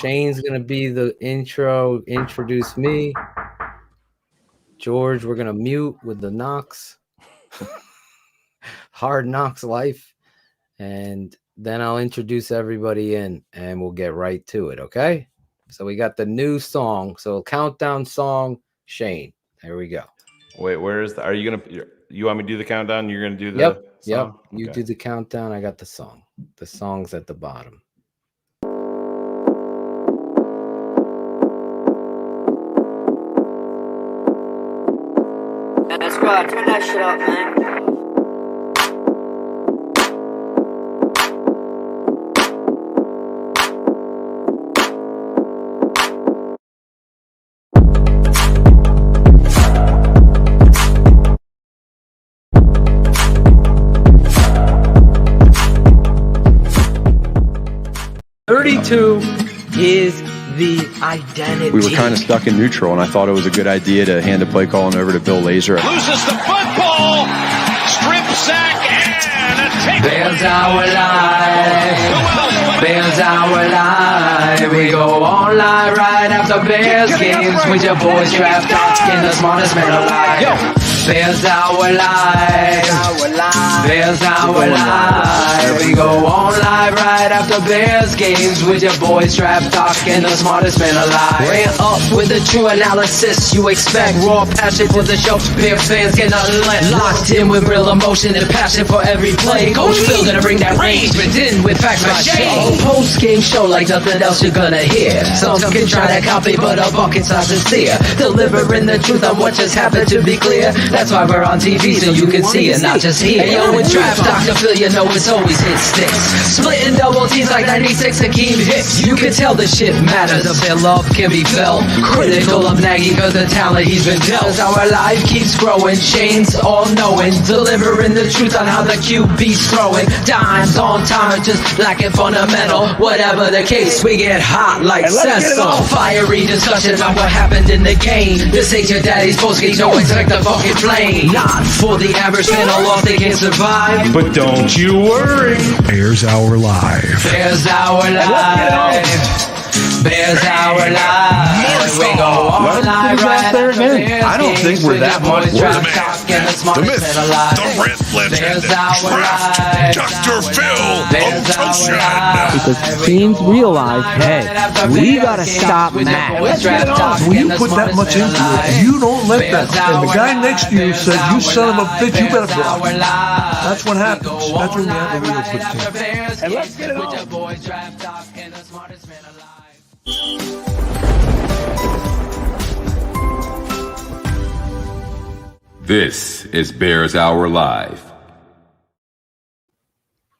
Shane's going to be the introduce me. George, we're going to mute with the knocks. Hard Knocks Life. And then I'll introduce everybody in and we'll get right to it, okay? So we got the new song. So countdown song, Shane. There we go. Wait, where is are you want me to do the countdown? You're gonna do the song? Yep. You do the countdown. I got the song. The song's at the bottom. Let's go. Turn that shit up, man. 32 is the identity. We were kind of stuck in neutral, and I thought it was a good idea to hand the play calling over to Bill Lazor. Loses the football, strip sack, and a take. Bears our life. Bears our life. We go on live right after Bears games with your boys draft talking the smartest man alive. Yo. Bears our life. Bears our life. We go on live right after Bears games with your boys draft talking the smartest man alive. Ran up with the true analysis you expect. Raw passion for the show. Bear fans get nothing less. Locked in with real emotion and passion for every play. Coach Phil gonna bring that range, but in with facts by shade. Post game show like nothing else you're gonna hear. Some can try to copy, but a bucket's not sincere. Delivering the truth on what just happened to be clear. That's why we're on TV so you can see it, not just hear. Hey, yo, with Draft Dr. Phil, you know it's always hit sticks. Splitting double teams like 96 Hakeem hits. You can tell the shit matters. Their love can be felt. Critical of Nagy cause the talent he's been dealt. As our life keeps growing, Shane's all knowing. Delivering the truth on how the QB's throwing. Dimes on time, just lacking fundamental. Whatever the case, we get hot like Cecil. Fiery discussion about what happened in the game. This ain't your daddy's postgame, don't expect the fucking flame. Not for the average fan, a loss they can't survive. But don't you worry. Bears our life. Bears our life. Bears our life. We go on live right after Bears I don't think we're that much worse. The myth, the rent legend, Draft Dr. Phil Ocean. Because teams realize, hey, we gotta stop Matt. When you put that much into it, you don't let that. And the guy next to you says, "You son of a bitch, you better block." That's what happens. That's when you have a real good team. And let's get it on. This is Bears Hour Live.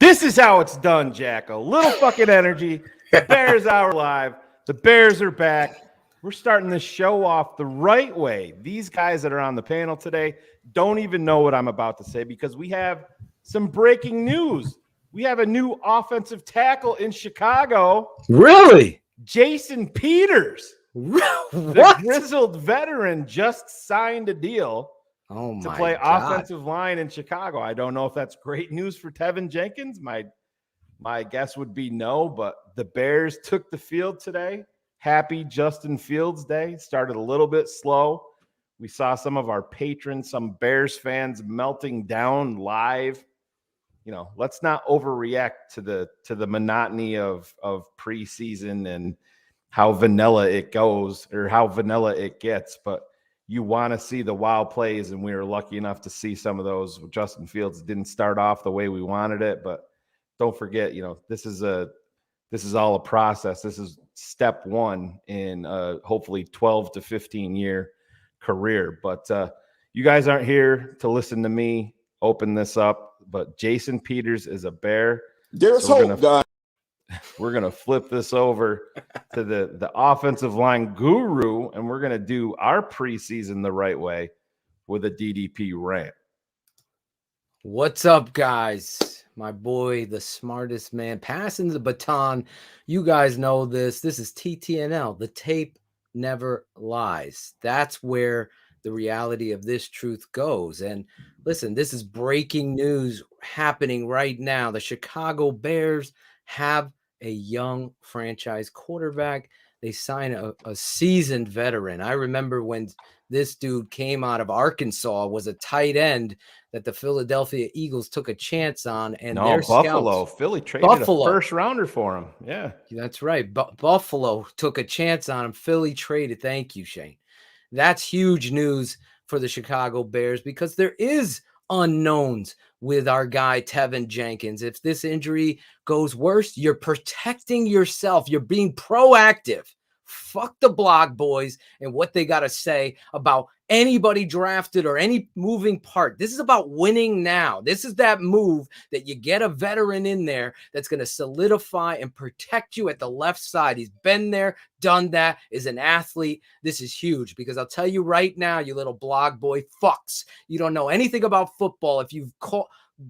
This is how it's done, Jack. A little fucking energy. Bears Hour Live. The Bears are back. We're starting this show off the right way. These guys that are on the panel today don't even know what I'm about to say because we have some breaking news. We have a new offensive tackle in Chicago. Really? Jason Peters. The grizzled veteran just signed a deal to play offensive line in Chicago. I don't know if that's great news for Tevin Jenkins. My guess would be no, but the Bears took the field today. Happy Justin Fields Day. Started a little bit slow. We saw some of our patrons, some Bears fans melting down live. You know, let's not overreact to the monotony of preseason and how vanilla it goes or how vanilla it gets. But you want to see the wild plays, and we were lucky enough to see some of those. Justin Fields didn't start off the way we wanted it, but don't forget, you know, this is all a process. This is step one in hopefully 12 to 15 year career. But you guys aren't here to listen to me open this up. But Jason Peters is a Bear. There's hope, guys. We're going to flip this over to the offensive line guru, and we're going to do our preseason the right way with a DDP rant. What's up, guys? My boy, the smartest man, passing the baton. You guys know this. This is TTNL. The tape never lies. That's where the reality of this truth goes. And listen, this is breaking news happening right now. The Chicago Bears have a young franchise quarterback. They sign a seasoned veteran. I remember when this dude came out of Arkansas, was a tight end that the Philadelphia Eagles took a chance on. And their Buffalo. scouts, Philly traded a first rounder for him. Yeah. That's right. Buffalo took a chance on him. Philly traded. Thank you, Shane. That's huge news for the Chicago Bears because there is unknowns with our guy Tevin Jenkins. If this injury goes worse, you're protecting yourself. You're being proactive. Fuck the blog boys and what they got to say about anybody drafted or any moving part. This is about winning now. This is that move that you get a veteran in there that's going to solidify and protect you at the left side. He's been there, done that, is an athlete. This is huge because I'll tell you right now, you little blog boy fucks, you don't know anything about football if you've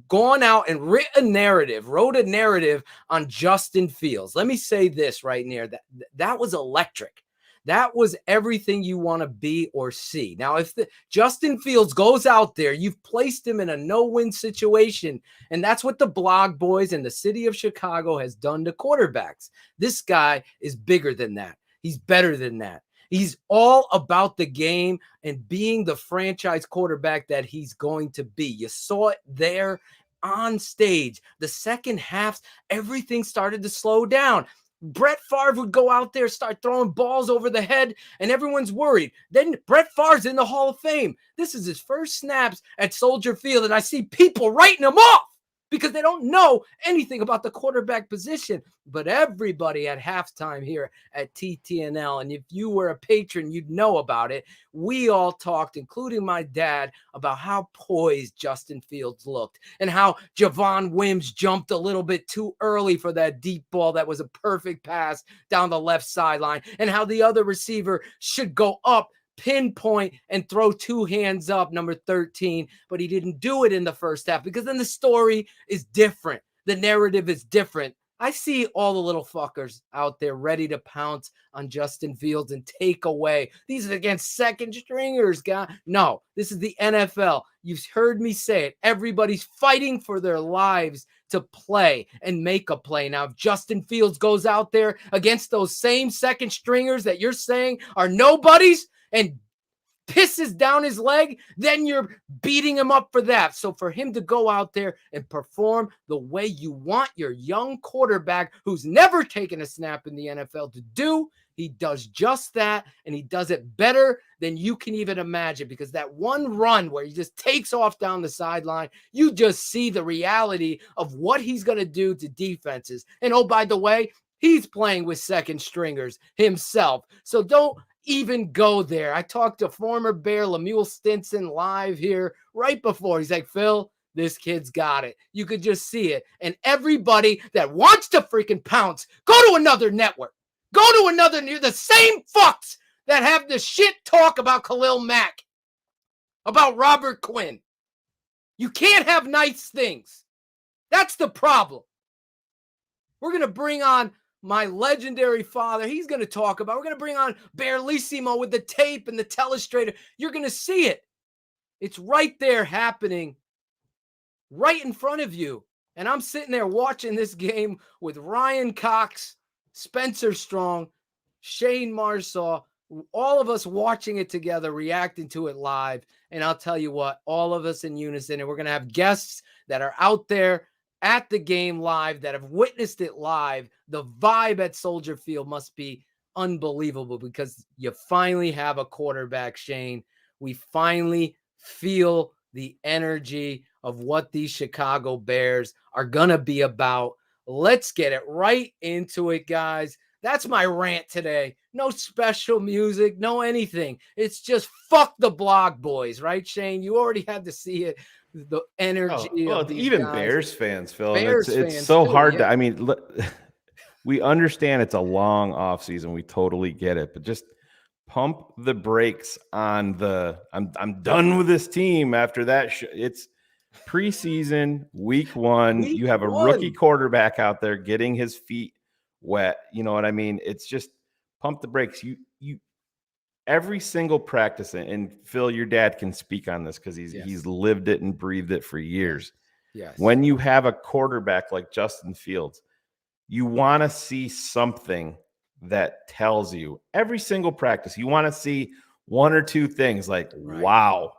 gone out and wrote a narrative on Justin Fields. Let me say this right near that was electric. That was everything you want to be or see. Now, if Justin Fields goes out there, you've placed him in a no-win situation, and that's what the blog boys and the city of Chicago has done to quarterbacks. This guy is bigger than that. He's better than that. He's all about the game and being the franchise quarterback that he's going to be. You saw it there on stage. The second half, everything started to slow down. Brett Favre would go out there, start throwing balls over the head, and everyone's worried. Then Brett Favre's in the Hall of Fame. This is his first snaps at Soldier Field, and I see people writing him off because they don't know anything about the quarterback position. But everybody at halftime here at TTNL, and if you were a patron, you'd know about it. We all talked, including my dad, about how poised Justin Fields looked and how Javon Wims jumped a little bit too early for that deep ball that was a perfect pass down the left sideline, and how the other receiver should go up, pinpoint, and throw two hands up, number 13, but he didn't do it in the first half because then the story is different. The narrative is different. I see all the little fuckers out there ready to pounce on Justin Fields and take away. These are against second stringers, guy. No, this is the NFL. You've heard me say it. Everybody's fighting for their lives to play and make a play. Now, if Justin Fields goes out there against those same second stringers that you're saying are nobodies and pisses down his leg, then you're beating him up for that. So for him to go out there and perform the way you want your young quarterback who's never taken a snap in the NFL to do, he does just that, and he does it better than you can even imagine, because that one run where he just takes off down the sideline, you just see the reality of what he's going to do to defenses. And oh, by the way, he's playing with second stringers himself. So don't even go there. I talked to former Bear Lemuel Stinson live here right before. He's like, Phil, this kid's got it. You could just see it. And everybody that wants to freaking pounce, go to another network. Go to another, the same fucks that have the shit talk about Khalil Mack, about Robert Quinn. You can't have nice things. That's the problem. We're going to bring on my legendary father. He's going to talk about, we're going to bring on Bearlissimo with the tape and the telestrator. You're going to see it. It's right there happening right in front of you. And I'm sitting there watching this game with Ryan Cox, Spencer Strong, Shane Marsaw, all of us watching it together, reacting to it live. And I'll tell you what, all of us in unison, and we're going to have guests that are out there at the game live, that have witnessed it live. The vibe at Soldier Field must be unbelievable because you finally have a quarterback, Shane. We finally feel the energy of what these Chicago Bears are going to be about. Let's get it right into it, guys. That's my rant today. No special music, no anything. It's just fuck the blog boys, right, Shane? You already had to see it. The energy. Well, of even guys. Bears fans, Phil. Bears it's fans so too, hard yeah. to. I mean, we understand it's a long off season. We totally get it, but just pump the brakes on the. I'm done with this team after that. It's preseason, week 1. You have a rookie quarterback out there getting his feet wet. You know what I mean? It's just pump the brakes. You every single practice, and Phil, your dad can speak on this because he's lived it and breathed it for years. Yes. When you have a quarterback like Justin Fields, you want to see something that tells you every single practice. You want to see one or two things like, wow.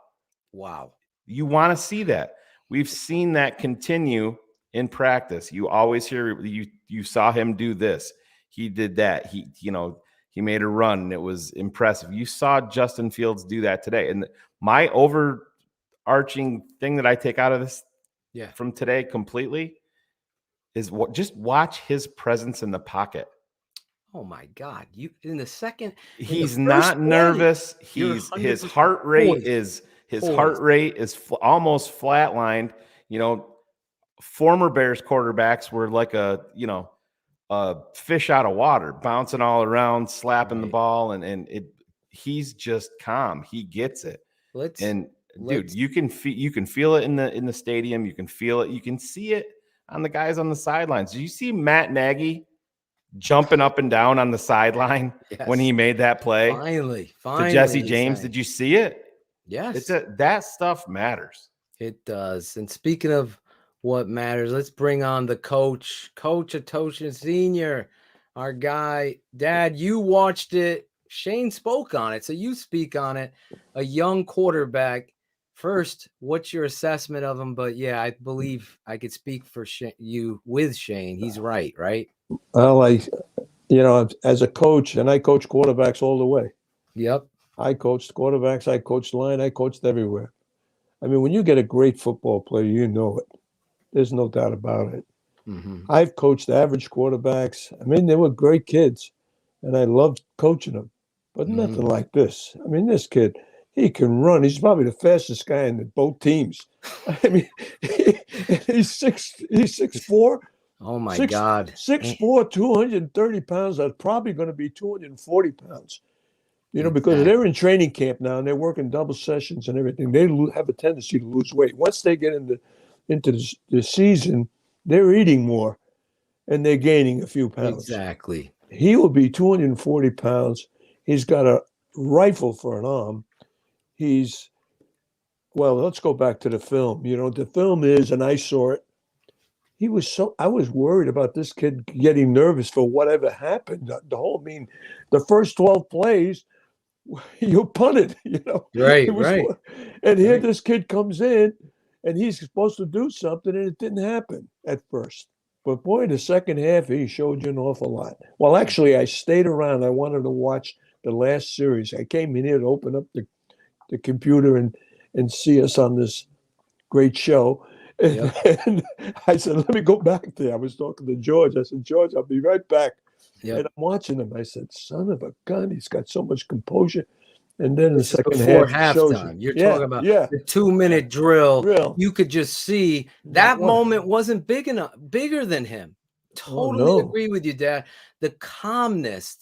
You want to see that. We've seen that continue in practice. You always hear you saw him do this. He did that. He made a run and it was impressive. You saw Justin Fields do that today. And my overarching thing that I take out of this from today completely is just watch his presence in the pocket. Oh my God! In the second, he's not nervous. His heart rate is almost flatlined. Former Bears quarterbacks were like a fish out of water, bouncing all around, slapping the ball, and he's just calm. He gets it. Dude, you can feel it in the stadium. You can feel it. You can see it on the guys on the sidelines. Did you see Matt Nagy jumping up and down on the sideline when he made that play? Finally, to Jesse James. Did you see it? Yes. That stuff matters. It does. And speaking of what matters, let's bring on the Coach Atoshin Sr., our guy. Dad, you watched it. Shane spoke on it, so you speak on it. A young quarterback. First, what's your assessment of him? But yeah, I believe I could speak for you with Shane. He's right? Well, as a coach, and I coach quarterbacks all the way. Yep. I coached quarterbacks. I coached line. I coached everywhere. I mean, when you get a great football player, you know it. There's no doubt about it. Mm-hmm. I've coached average quarterbacks. I mean, they were great kids, and I loved coaching them. But nothing like this. I mean, this kid, he can run. He's probably the fastest guy in both teams. I mean, he's 6'4". Oh, my God. 6'4", 230 pounds. That's probably going to be 240 pounds. Because they're in training camp now, and they're working double sessions and everything. They have a tendency to lose weight. Once they get into the season, they're eating more, and they're gaining a few pounds. Exactly. He will be 240 pounds. He's got a rifle for an arm. Let's go back to the film. The film is, and I saw it, I was worried about this kid getting nervous for whatever happened. The first 12 plays, you punted, Right. And here this kid comes in, and he's supposed to do something, and it didn't happen at first. But boy, the second half, he showed you an awful lot. Well, actually, I stayed around. I wanted to watch the last series. I came in here to open up the computer and see us on this great show. And I said, let me go back there. I was talking to George. I said, George, I'll be right back. And I'm watching him. I said, son of a gun, he's got so much composure. And then in the second half, halftime, you're talking about the 2-minute drill. You could just see that moment wasn't bigger than him. Totally agree with you, Dad. The calmness.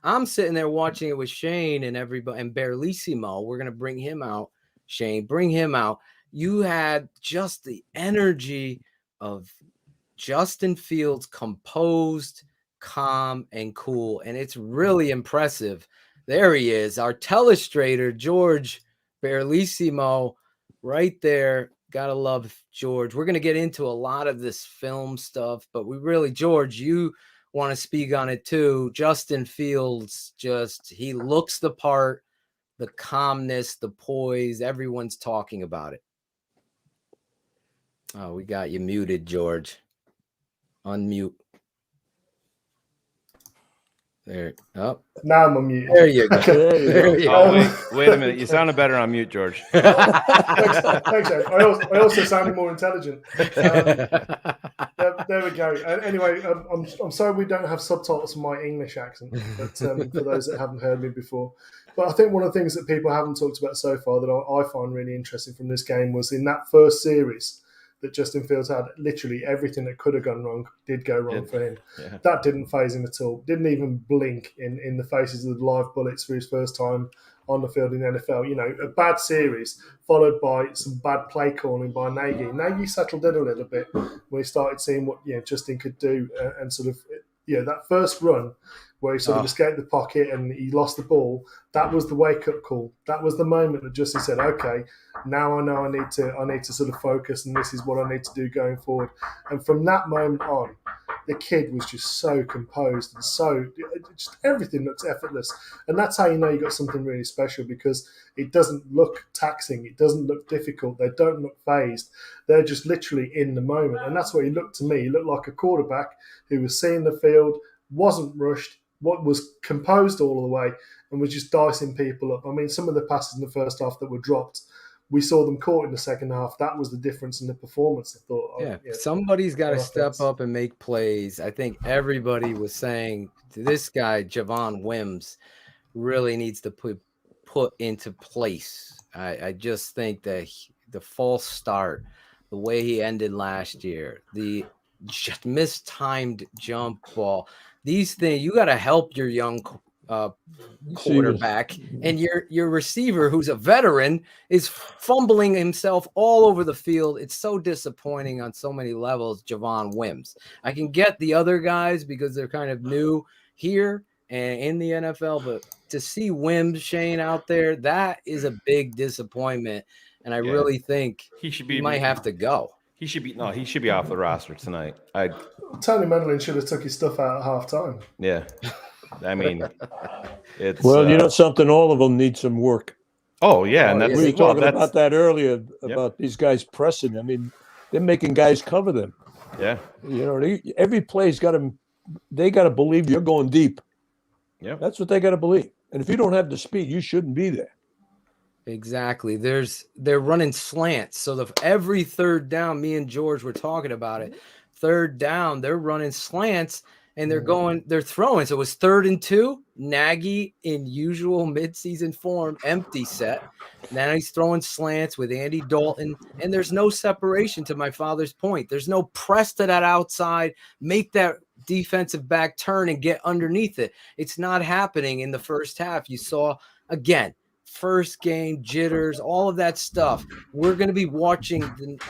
I'm sitting there watching it with Shane and everybody, and Berlissimo. We're gonna bring him out. Shane, bring him out. You had just the energy of Justin Fields, composed, calm, and cool, and it's really impressive. There he is, our telestrator, George Berlissimo, right there. Gotta love George. We're gonna get into a lot of this film stuff, but George, you want to speak on it too. Justin Fields, he looks the part, the calmness, the poise. Everyone's talking about it. Oh, we got you muted, George. Unmute. There. Oh. Now I'm unmuted. There you go. There you go. Wait a minute. You sounded better on mute, George. Thanks, Ed. I also sounded more intelligent. There we go. Anyway, I'm sorry we don't have subtitles for my English accent, but for those that haven't heard me before. But I think one of the things that people haven't talked about so far that I find really interesting from this game was in that first series that Justin Fields had, literally everything that could have gone wrong did go wrong for him. Yeah. That didn't faze him at all. Didn't even blink in the faces of the live bullets for his first time on the field in the NFL. A bad series followed by some bad play calling by Nagy. Nagy settled in a little bit when he started seeing what Justin could do and sort of that first run where he sort of escaped the pocket and he lost the ball. That was the wake-up call. That was the moment that Justin said, okay, now I know I need to sort of focus and this is what I need to do going forward. And from that moment on, the kid was just so composed and just everything looks effortless. And that's how you know you got something really special, because it doesn't look taxing. It doesn't look difficult. They don't look phased. They're just literally in the moment. And that's what he looked to me. He looked like a quarterback who was seeing the field, wasn't rushed, was composed all the way, and was just dicing people up. I mean, some of the passes in the first half that were dropped, we saw them caught in the second half. That was the difference in the performance, I thought. Somebody's got to step up and make plays. I think everybody was saying this guy, Javon Wims, really needs to put into place. I just think that the false start, the way he ended last year, the just mistimed jump ball, these things, you got to help your young quarterback, and your receiver, who's a veteran, is fumbling himself all over the field. It's so disappointing on so many levels. Javon Wims, I can get the other guys because they're kind of new here and in the NFL, but to see Wims, Shane, out there, that is a big disappointment, and I really think he might have to go. He should be off the roster tonight. Tony Medlin should have took his stuff out at halftime. Yeah. I mean, it's you know something. All of them need some work. Oh yeah, and we were talking about that earlier about these guys pressing. I mean, they're making guys cover them. Yeah, you know, every play's got to. They got to believe you're going deep. Yeah, that's what they got to believe. And if you don't have the speed, you shouldn't be there. Exactly. They're running slants. So every third down, me and George were talking about it. Third down, they're running slants. And they're throwing. So it was 3rd and 2. Nagy, in usual midseason form, empty set. Now he's throwing slants with Andy Dalton. And there's no separation, to my father's point. There's no press to that outside, make that defensive back turn and get underneath it. It's not happening in the first half. You saw, again, first game jitters, all of that stuff. We're going to be watching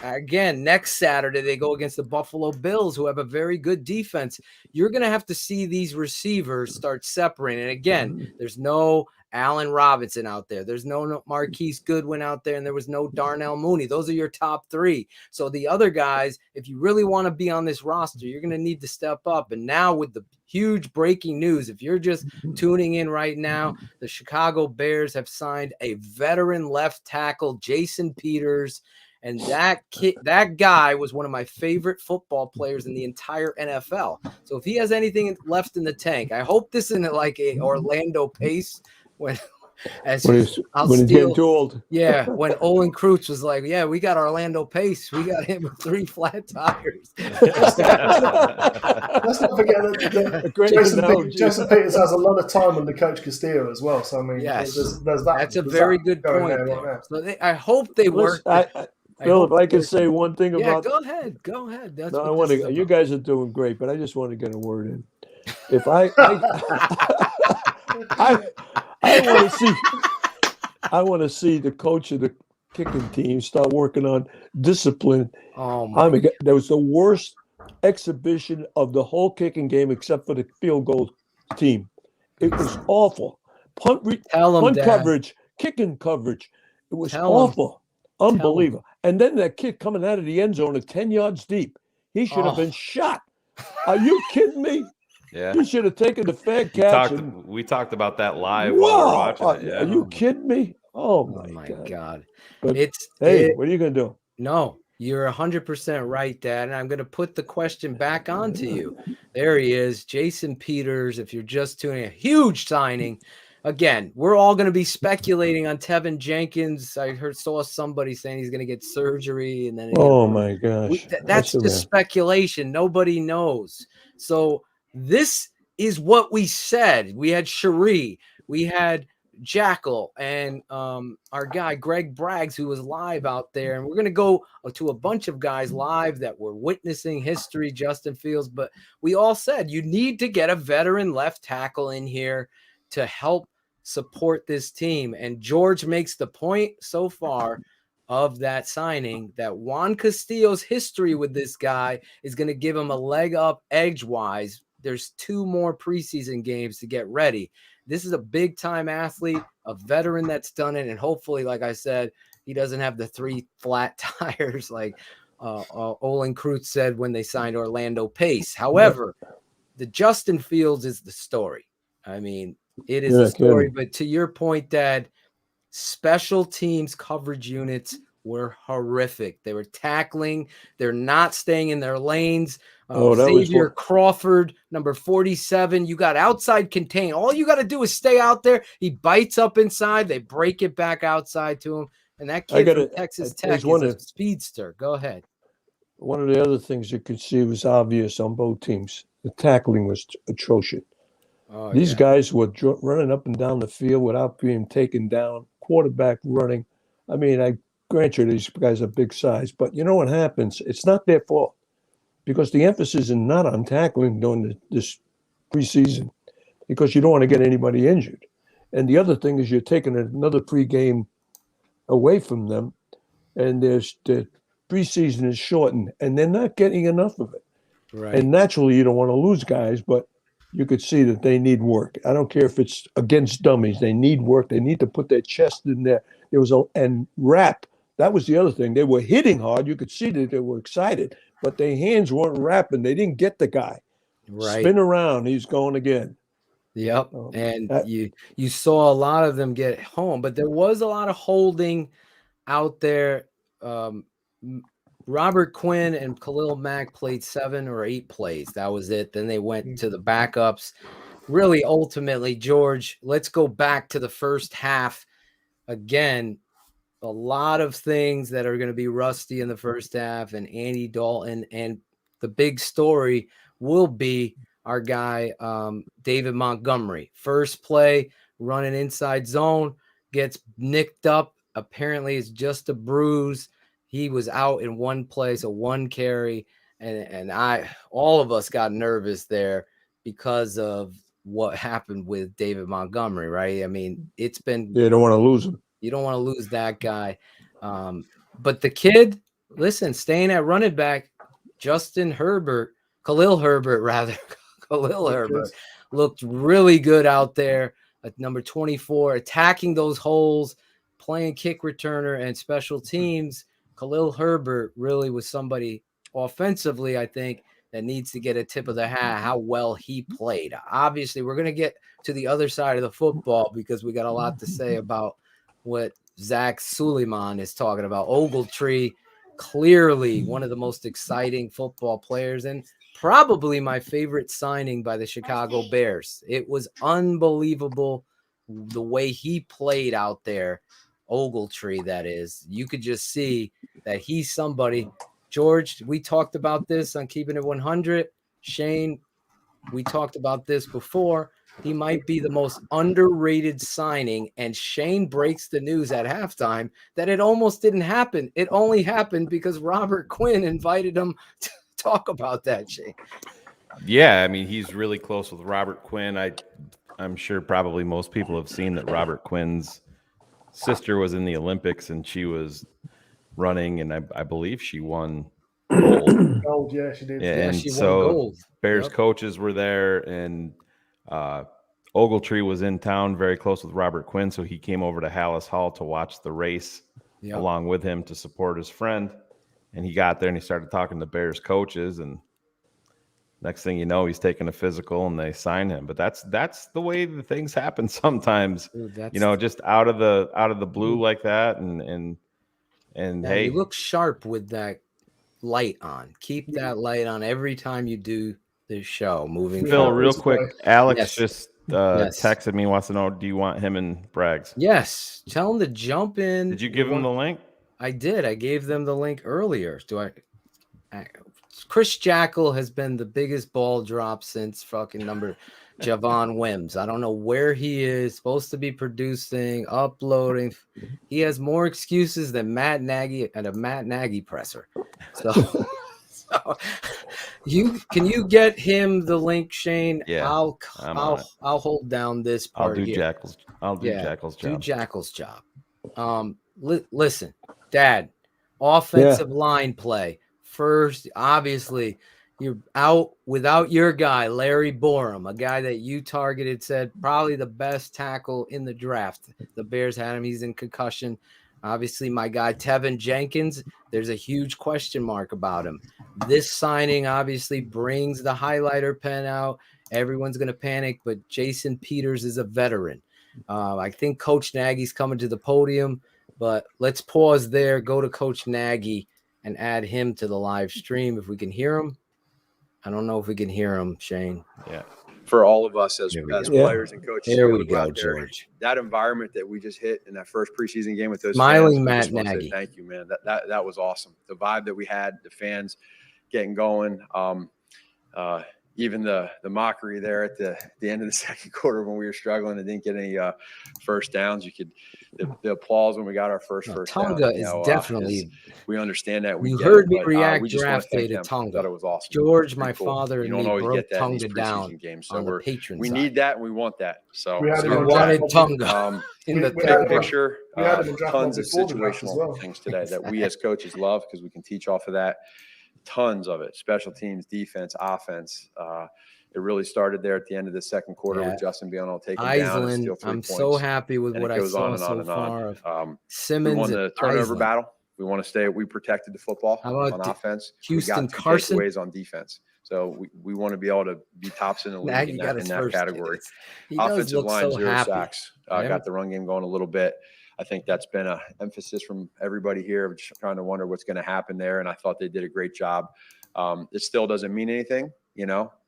again next Saturday. They go against the Buffalo Bills, who have a very good defense. You're going to have to see these receivers start separating. And again, there's no Allen Robinson out there. There's no Marquise Goodwin out there, and there was no Darnell Mooney. Those are your top 3. So the other guys, if you really want to be on this roster, you're going to need to step up. And now with the huge breaking news, if you're just tuning in right now, the Chicago Bears have signed a veteran left tackle, Jason Peters. And that guy was one of my favorite football players in the entire NFL. So if he has anything left in the tank, I hope this isn't like a Orlando Pace when he's getting too old. Yeah, when Olin Kreutz was like, "Yeah, we got Orlando Pace. We got him with 3 flat tires." Let's not forget that Jason Peters has a lot of time under Coach Castillo as well. So I mean, yes, there's that. That's a very good point. Right, so I hope they work. Phil, if I could say one thing about, go ahead. That's no, I want to. You guys are doing great, but I just want to get a word in. If I want to see the coach of the kicking team start working on discipline. Oh my God, that was the worst exhibition of the whole kicking game, except for the field goal team. It was awful. Punt coverage, kicking coverage. It was awful, unbelievable. And then that kid coming out of the end zone at 10 yards deep, he should have been shot. Are you kidding me? Yeah, he should have taken the fat catch. We talked about that live while we were watching it. Yeah. Are you kidding me? Oh my God! But what are you gonna do? No, you're 100% right, Dad. And I'm gonna put the question back onto you. There he is, Jason Peters. If you're just tuning in, huge signing. Again, we're all going to be speculating on Tevin Jenkins. I saw somebody saying he's going to get surgery, and then my gosh, that's just speculation. Nobody knows. So this is what we said. We had Cherie, we had Jackal, and our guy Greg Braggs, who was live out there. And we're going to go to a bunch of guys live that were witnessing history, Justin Fields. But we all said you need to get a veteran left tackle in here to help support this team. And George makes the point so far of that signing that Juan Castillo's history with this guy is going to give him a leg up edge-wise. There's 2 more preseason games to get ready. This is a big-time athlete, a veteran that's done it, and hopefully, like I said, he doesn't have the 3 flat tires like Olin Kreutz said when they signed Orlando Pace. However, the Justin Fields is the story. I mean, it is a story. But to your point, Dad, special teams coverage units were horrific. They were tackling. They're not staying in their lanes. Xavier Crawford, number 47. You got outside contain. All you got to do is stay out there. He bites up inside. They break it back outside to him. And that kid from Texas Tech is a speedster. Go ahead. One of the other things you could see was obvious on both teams. The tackling was atrocious. These guys were running up and down the field without being taken down. Quarterback running. I mean, I grant you these guys are big size, but you know what happens? It's not their fault because the emphasis is not on tackling during this preseason because you don't want to get anybody injured. And the other thing is you're taking another pregame away from them, and the preseason is shortened, and they're not getting enough of it. Right. And naturally, you don't want to lose guys, but you could see that they need work. I don't care if it's against dummies. They need work. They need to put their chest in there. And wrap. That was the other thing. They were hitting hard. You could see that they were excited, but their hands weren't wrapping. They didn't get the guy. Right. Spin around. He's going again. Yep. And you saw a lot of them get home, but there was a lot of holding out there. Robert Quinn and Khalil Mack played 7 or 8 plays. That was it. Then they went to the backups. Really, ultimately, George, let's go back to the first half. Again, a lot of things that are going to be rusty in the first half, and Andy Dalton. And the big story will be our guy, David Montgomery. First play, running inside zone, gets nicked up. Apparently, it's just a bruise. He was out in one play, so 1 carry, and all of us got nervous there because of what happened with David Montgomery, right? I mean, it's been you don't want to lose him. You don't want to lose that guy. But the kid, listen, staying at running back, Khalil Herbert, looked really good out there at number 24, attacking those holes, playing kick returner and special teams. Khalil Herbert really was somebody offensively, I think, that needs to get a tip of the hat how well he played. Obviously, we're going to get to the other side of the football because we got a lot to say about what Zach Suleiman is talking about. Ogletree, clearly one of the most exciting football players and probably my favorite signing by the Chicago Bears. It was unbelievable the way he played out there. Ogletree, that is. You could just see that he's somebody. George, we talked about this on Keeping It 100. Shane, we talked about this before. He might be the most underrated signing, and Shane breaks the news at halftime that it almost didn't happen. It only happened because Robert Quinn invited him to talk about that, Shane. Yeah, I mean, he's really close with Robert Quinn. I'm sure probably most people have seen that Robert Quinn's sister was in the Olympics, and she was running, and I believe she won gold. Gold, yeah, she did. Yeah, yeah, and she so won gold. Bears coaches were there, and Ogletree was in town very close with Robert Quinn, so he came over to Hallis Hall to watch the race along with him to support his friend. And he got there and he started talking to Bears coaches, and next thing you know, he's taking a physical and they sign him. But that's the way the things happen sometimes. Dude, just out of the blue like that. And hey, you look sharp with that light on. Keep that light on every time you do the show. Moving Phil, forward. real quick, Alex just texted me, wants to know, do you want him and Braggs? Yes. Tell him to jump in. Did you give him the link? I did. I gave them the link earlier. Chris Jackal has been the biggest ball drop since fucking number Javon Wims. I don't know where he is. Supposed to be producing, uploading. He has more excuses than Matt Nagy at a Matt Nagy presser. So can you get him the link, Shane? Yeah, I'll hold down this part. I'll do Jackal's job. Do Jackal's job. Listen, Dad, offensive line play. First, obviously, you're out without your guy, Larry Borum, a guy that you targeted, said probably the best tackle in the draft. The Bears had him. He's in concussion. Obviously, my guy Tevin Jenkins, there's a huge question mark about him. This signing obviously brings the highlighter pen out. Everyone's going to panic, but Jason Peters is a veteran. I think Coach Nagy's coming to the podium, but let's pause there, go to Coach Nagy, and add him to the live stream if we can hear him. I don't know if we can hear him, Shane. Yeah. For all of us as players and coaches, here we go, George. That environment that we just hit in that first preseason game with those smiling fans, Matt Nagy. Thank you, man. That was awesome. The vibe that we had, the fans getting going. Even the mockery there at the end of the second quarter when we were struggling and didn't get any first downs. You could the applause when we got our first Tonga down. is definitely. We understand that. You heard me react draft day to Tonga. Thought it was awesome. George, my father, and me broke that Tonga down games. on the patron we side. need that and we want that. So we wanted Tonga in the picture. Tons of situational things today that we as coaches love because we can teach off of that. Tons of it. Special teams, defense, offense. It really started there at the end of the second quarter with Justin being able to take him down and steal 3 I'm points. so happy with what I saw so far. Simmons, we won the turnover battle. We want to stay. We protected the football on offense. Houston we got 2 Carson takeaways on defense. So we want to be able to be tops in the league in that category. Offensive line, 0 sacks. Got the run game going a little bit. I think that's been an emphasis from everybody here, just trying to wonder what's going to happen there. And I thought they did a great job. It still doesn't mean anything,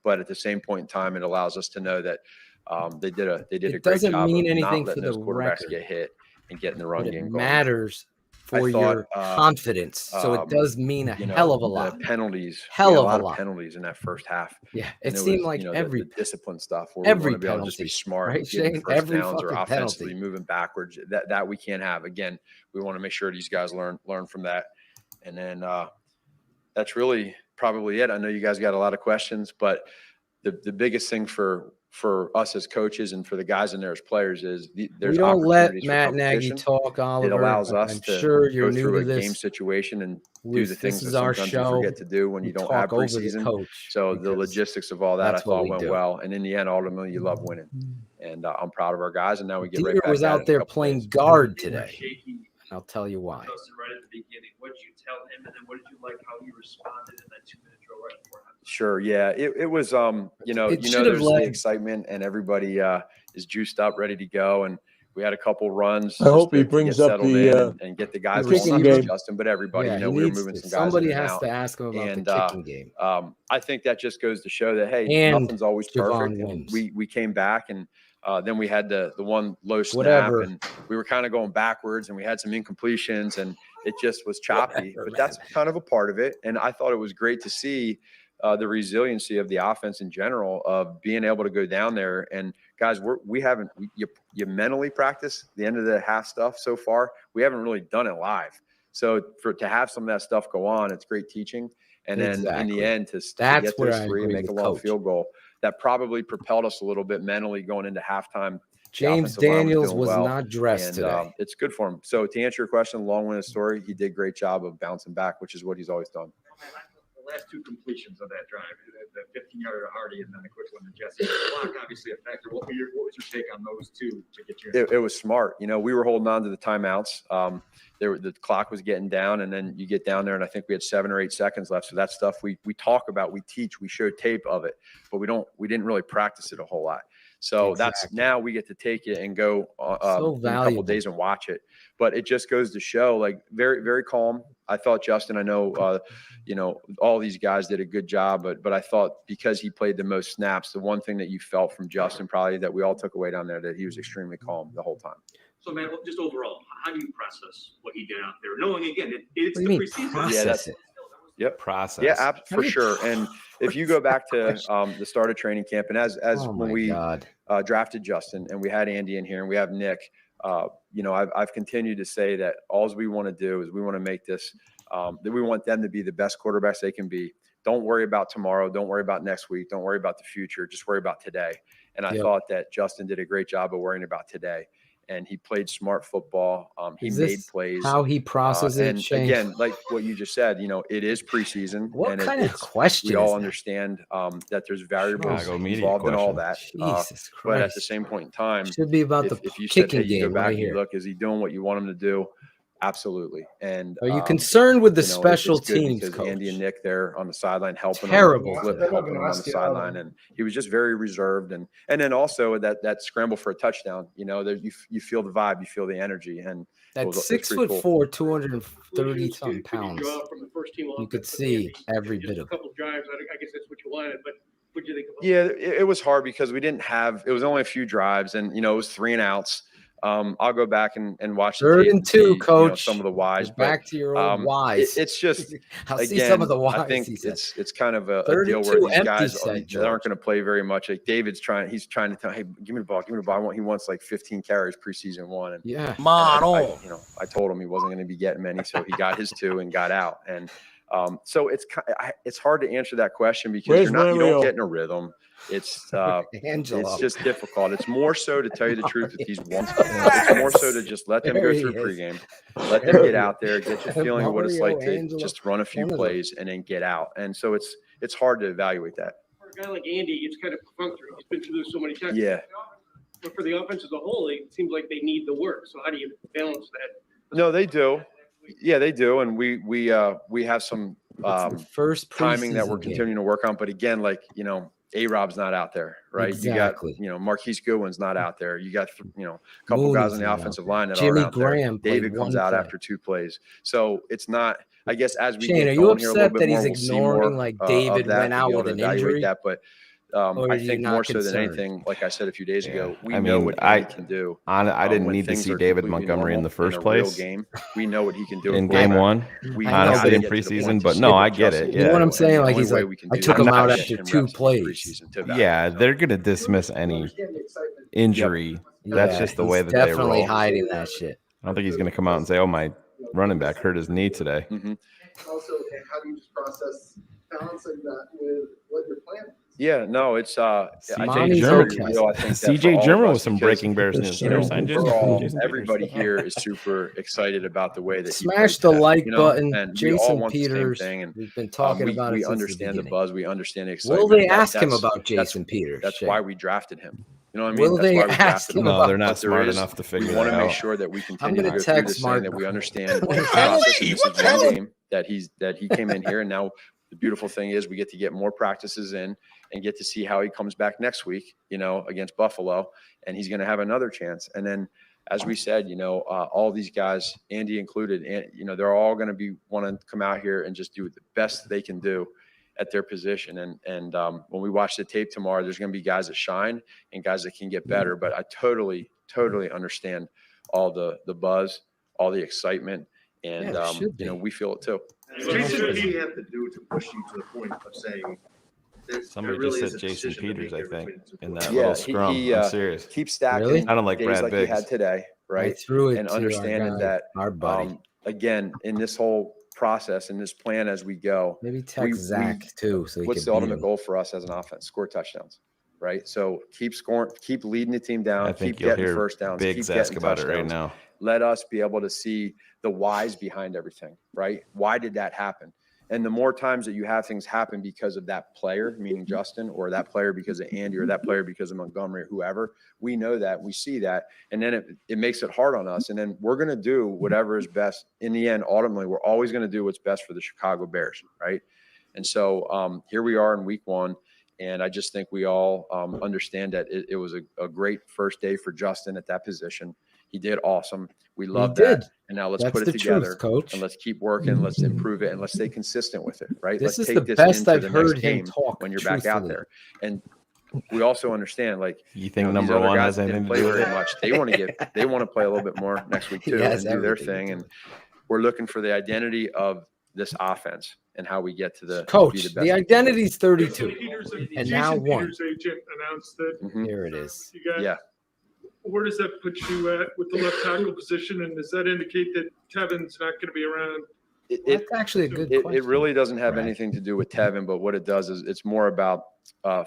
but at the same point in time, it allows us to know that they did a great job. It doesn't mean of anything not letting for the those quarterbacks record, get hit and getting the run game it going. matters for your confidence. So it does mean a hell of a lot. Penalties, a lot of penalties in that first half. Yeah, it seemed like every discipline stuff. Every penalty, be able to just be smart, right, and getting first every downs or offensively penalty. moving backwards. That we can't have. Again, we want to make sure these guys learn from that. And then that's really probably it. I know you guys got a lot of questions, but the biggest thing for us as coaches and for the guys in there as players is there's we don't let Matt Matt Nagy talk, Oliver. It allows us to sure you're go new through to a this. game situation and do the things that sometimes you forget to do when you don't have preseason. So the logistics of all that I thought went well. And in the end, ultimately, you love winning. And I'm proud of our guys. And now we get right back. Was out there playing guard today. I'll tell you why. Right at the beginning, what did you tell him, and then what did you like how he responded in that 2-minute drill right beforehand? Sure, yeah, it was there's the excitement and everybody is juiced up, ready to go, and we had a couple runs. I hope he brings up the and get the guys kicking game. Justin, but everybody, we were moving some guys. Somebody has to ask him about the kicking game. I think that just goes to show that nothing's always perfect. We came back and. Then we had the one low snap, and we were kind of going backwards, and we had some incompletions, and it just was choppy. But that's kind of a part of it. And I thought it was great to see the resiliency of the offense in general, of being able to go down there. And guys, you mentally practice the end of the half stuff so far. We haven't really done it live. So to have some of that stuff go on, it's great teaching. And then in the end, to get those 3 and make a long field goal. That probably propelled us a little bit mentally going into halftime. James Daniels was not dressed today. It's good for him. So to answer your question, long-winded story, he did a great job of bouncing back, which is what he's always done. The last 2 completions of that drive, the 15-yarder to Hardy and then the quick one to Jesse. The block obviously a factor. What was your take on those 2 to get you? It was smart. We were holding on to the timeouts. The clock was getting down, and then you get down there, and I think we had 7 or 8 seconds left. So that stuff we talk about, we teach, we show tape of it, but we didn't really practice it a whole lot. So that's now we get to take it and go so in a couple of days and watch it. But it just goes to show, like, very, very calm. I thought Justin, I know, all these guys did a good job, but I thought because he played the most snaps, the one thing that you felt from Justin probably that we all took away down there, that he was extremely calm the whole time. So, man, just overall, how do you process what he did out there? Knowing, again, it's the preseason. Process it. Yep. Process. Yeah, for sure. And if you go back to the start of training camp, and as when we drafted Justin, and we had Andy in here, and we have Nick, I've continued to say that all we want to do is we want to make this that we want them to be the best quarterbacks they can be. Don't worry about tomorrow. Don't worry about next week. Don't worry about the future. Just worry about today. And I thought that Justin did a great job of worrying about today. And he played smart football. He made plays. How he processes it, and Shane? Again, like what you just said, it is preseason. What kind of question? We all understand that there's variables involved in all that. Jesus Christ. But at the same point in time, should be about if you kicking said, hey, you game go back right and here. you look, is he doing what you want him to do? Absolutely. And are you concerned with the special teams because coach? Andy and Nick there on the sideline helping Terrible. helping him on the sideline, and he was just very reserved. And then also that scramble for a touchdown. You know, there you feel the vibe, you feel the energy, and that's 6'4", 230-something pounds. You could see every bit of it. A couple drives. I guess that's what you wanted, but what do you think about? Yeah, it was hard because we didn't have. It was only a few drives, and it was 3 and outs. I'll go back and watch the 3rd tape and 2, see, coach. some of the whys. Back to your old whys. It's just I'll again, see some of the whys. I think it's kind of a deal 32 where these empty guys set, they aren't going to play very much. Like David's he's trying to tell, hey, give me the ball, give me the ball. He wants like 15 carries preseason 1. And yeah, I told him he wasn't going to be getting many, so he got his 2 and got out. And so it's hard to answer that question because you don't get in a rhythm. It's just difficult. It's more so to tell you the truth with these ones. It's more so to just let them go through pregame, let them get out there, get your feeling of what it's like to just run a few plays and then get out. And so it's hard to evaluate that. For a guy like Andy, it's kind of perfunctory. He's been through this so many times. Yeah. But for the offense as a whole, it seems like they need the work. So how do you balance that? No, they do. Yeah, they do. And we have some first timing that we're continuing to work on. But again, like, A-Rob's not out there, right? Exactly. You got, Marquise Goodwin's not out there. You got, a couple guys on the offensive line that Jimmy are out Graham there. David comes out after 2 plays. So it's not, I guess, as we Shane, get are you going here a little upset bit that more, he's we'll see ignoring more like David of that went to out be able with to an evaluate injury? that. But I think more so than anything, like I said a few days ago, we know what he can do. I didn't need to see David Montgomery in the first place. Game, we know what he can do in game 1. Honestly, in preseason, but no, I get it. You know what I'm saying? Like he's like, I took him out after 2 plays. Yeah, they're gonna dismiss any injury. That's just the way that they roll. Definitely hiding that shit. I don't think he's gonna come out and say, "Oh, my running back hurt his knee today." Also, how do you just process balancing that with what your plan is? Yeah, no, it's CJ German with some breaking Bears news. Everybody here is super excited about the way that smash the like button. And Jason Peters, and we've been talking about it. We understand the buzz. We understand the excitement. Will they ask him about Jason Peters? That's why we drafted him. You know what I mean? Will they ask him? No, they're not smart enough to figure that out. We want to make sure that we continue to go through this thing, that we understand that he came in here, and now the beautiful thing is we get to get more practices in and get to see how he comes back next week, against Buffalo, and he's going to have another chance. And then, as we said, all these guys, Andy included, and they're all going to want to come out here and just do the best they can do at their position. And when we watch the tape tomorrow, there's going to be guys that shine and guys that can get better. But I totally understand all the buzz, all the excitement, and we feel it too. Jason, what do you have to do to push you to the point of saying? Somebody just said Jason Peters, I think, in that little scrum. I'm serious. Keep stacking. Really? I don't like Brad Biggs. He had today, right? And understanding that our buddy. Again, in this whole process, in this plan as we go, maybe text Zach too. So what's the ultimate goal for us as an offense? Score touchdowns, right? So keep scoring, keep leading the team down, I think keep getting first downs. Biggs keep ask getting about touchdowns. it right now. Let us be able to see the whys behind everything, right? Why did that happen? And the more times that you have things happen because of that player, meaning Justin, or that player because of Andy, or that player because of Montgomery, or whoever, we know that, we see that, and then it makes it hard on us. And then we're going to do whatever is best. In the end, ultimately, we're always going to do what's best for the Chicago Bears, right? And so here we are in week 1, and I just think we all understand that it was a great first day for Justin at that position. He did awesome. We love that. And now let's put it together, Coach. And let's keep working. Let's improve it, and let's stay consistent with it, right? This let's is take the this best into I've the heard next him game talk when you're back out there. And we also understand, like, you think number 1 has anything to do with it much. They want to play a little bit more next week too, and do their thing. And we're looking for the identity of this offense and how we get to the coach. The identity's 32, and now 1. Peters' agent announced that. Here it is. Yeah. Where does that put you at with the left tackle position, and does that indicate that Tevin's not going to be around? That's actually a good question. It really doesn't have anything to do with Tevin, but what it does is it's more about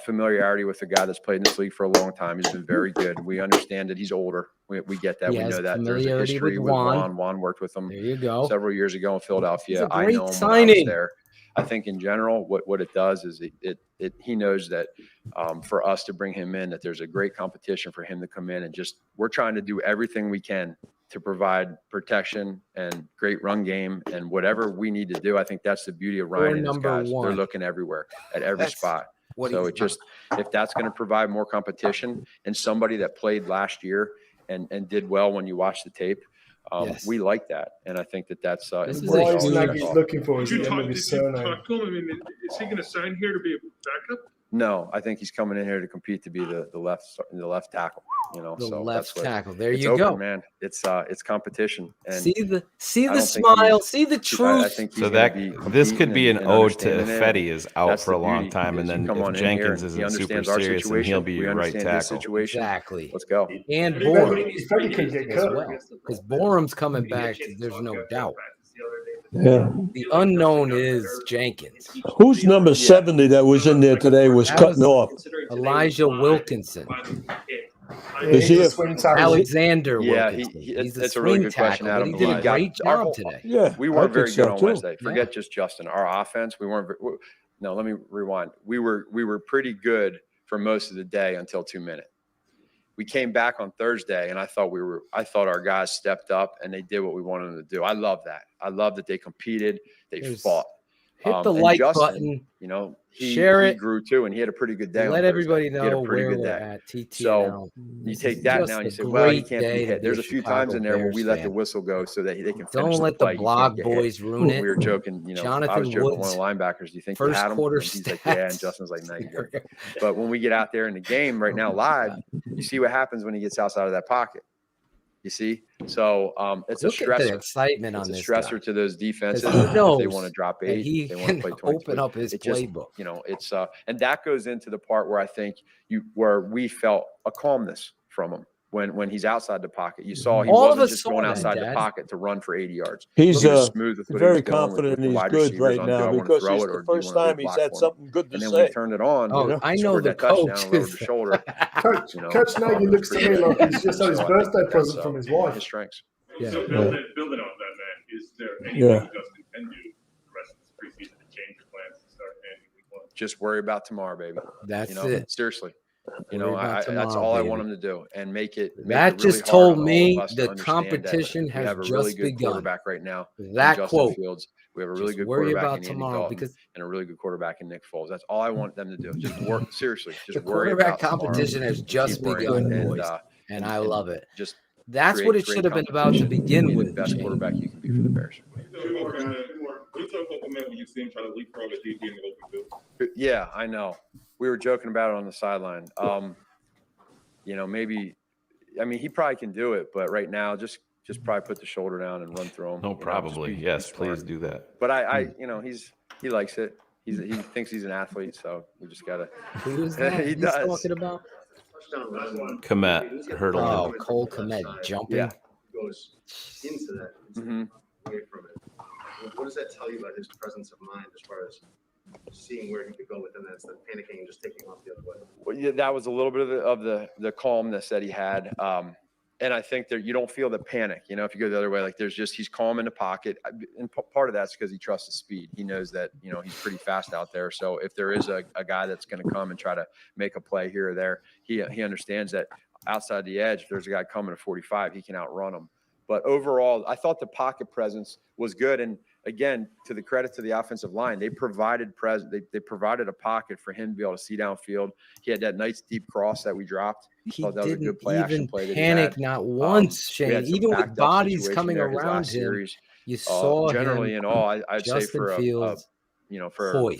familiarity with a guy that's played in this league for a long time. He's been very good. We understand that he's older. We get that. We know that. There's a history with Juan. Juan worked with him several years ago in Philadelphia. I know him when I was there. I think in general, what it does is he knows that for us to bring him in, that there's a great competition for him to come in, and just we're trying to do everything we can to provide protection and great run game and whatever we need to do. I think that's the beauty of Ryan and his guys. They're looking everywhere at every spot. So it just, if that's going to provide more competition and somebody that played last year and did well when you watch the tape, we like that. And I think that's this is what Nagy's looking for. Is Did you talk to him? I mean, is he going to sign here to be a backup? No, I think he's coming in here to compete to be the left tackle. You know, the so left tackle. There you open, go, man. It's competition. And see the smile, see the truth. I think so that this could be an ode to Fetty is out for a long time, and then if Jenkins isn't super serious, and he'll be your right tackle. Exactly. Let's go. And Borum as well, because Borum's coming back. There's no doubt. Yeah. The unknown is Jenkins. Who's number 70 that was in there today was cutting off? Elijah Wilkinson. Is he Alexander Yeah, Wilkinson? He's a really good question, Adam. He did a great job today. Yeah, we weren't very good on Wednesday. Forget just Justin. Our offense, we weren't. No, let me rewind. We were pretty good for most of the day until 2 minutes. We came back on Thursday, and I thought our guys stepped up and they did what we wanted them to do. I love that. I love that they competed, they fought. Hit the like Justin, button. You know, he grew too, and he had a pretty good day. Let everybody know he had a pretty where good we're day. at TTNL. So you take that now and you say, well, he can't be hit. There's a few times in there where we let the whistle go so that they can finish Don't let the blog boys ruin it. We were joking, you know. Jonathan I was joking Woods, with one of the linebackers. Do you think first he had him? quarter And he's like, yeah. And Justin's like, no, you didn't. But when we get out there in the game right now live, you see what happens when he gets outside of that pocket. You see, so it's a stressor. The excitement on this stressor to those defenses. Knows they want to drop 8. They want to play 20. Open up his playbook. You know, it's and that goes into the part where I think where we felt a calmness from him when he's outside the pocket. You saw he wasn't just going outside the pocket to run for 80 yards. He's smooth with very confident and he's good right now because it's the first time he's had something good to say. And then we turned it on. Oh, I know the coach. Coach Nagy looks to me like he's just had his birthday present from his wife. His strengths. Yeah. So building on that, man, is there anything Justin can do the rest of this preseason to change your plans to start ending week 1? Just worry about tomorrow, baby. That's it. Seriously. You know, that's all I want him to do, and make it. That just told me the competition has have a just really good begun. Quarterback right now. That quote. Fields. We have a really good quarterback in Andy Dalton and a really good quarterback in Nick Foles. That's all I want them to do. Just work seriously. Just worry about competition has just begun, boys, and I love it. Just that's what it should have been about to begin with. The best quarterback you can be for the Bears. Yeah, I know. We were joking about it on the sideline. You know, maybe. I mean, he probably can do it, but right now, just probably put the shoulder down and run through him. No, probably. Yes, please do that. But I you know, he likes it. He thinks he's an athlete, so we just gotta. Who is that? He's talking about? Komet hurdle. Oh, Cole Komet jumping. Yeah. Goes into that, away from it. What does that tell you about his presence of mind as far as seeing where he could go within that, instead of panicking and just taking off the other way? Well, yeah, that was a little bit of the calmness that he had. And I think that you don't feel the panic, you know, if you go the other way, like he's calm in the pocket. And part of that's because he trusts his speed. He knows that, you know, he's pretty fast out there. So if there is a guy that's going to come and try to make a play here or there, he understands that outside the edge, if there's a guy coming at 45, he can outrun him. But overall, I thought the pocket presence was good. And again, to the credit to the offensive line, they provided they provided a pocket for him to be able to see downfield. He had that nice deep cross that we dropped. He that was a didn't good play, even play panic not once, Shane. Even with bodies coming around him, you saw generally him. In all, I'd say for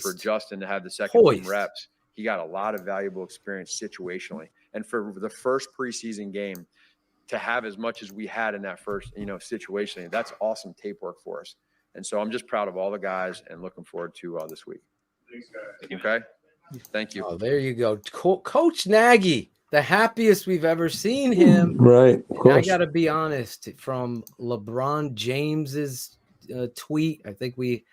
for Justin to have the second team reps, he got a lot of valuable experience situationally. And for the first preseason game, to have as much as we had in that first, you know, situationally, that's awesome tape work for us. And so I'm just proud of all the guys and looking forward to this week. Thanks, guys. Okay. Thank you. Oh, there you go. Coach Nagy, the happiest we've ever seen him. Right. I got to be honest, from LeBron James's tweet, I think we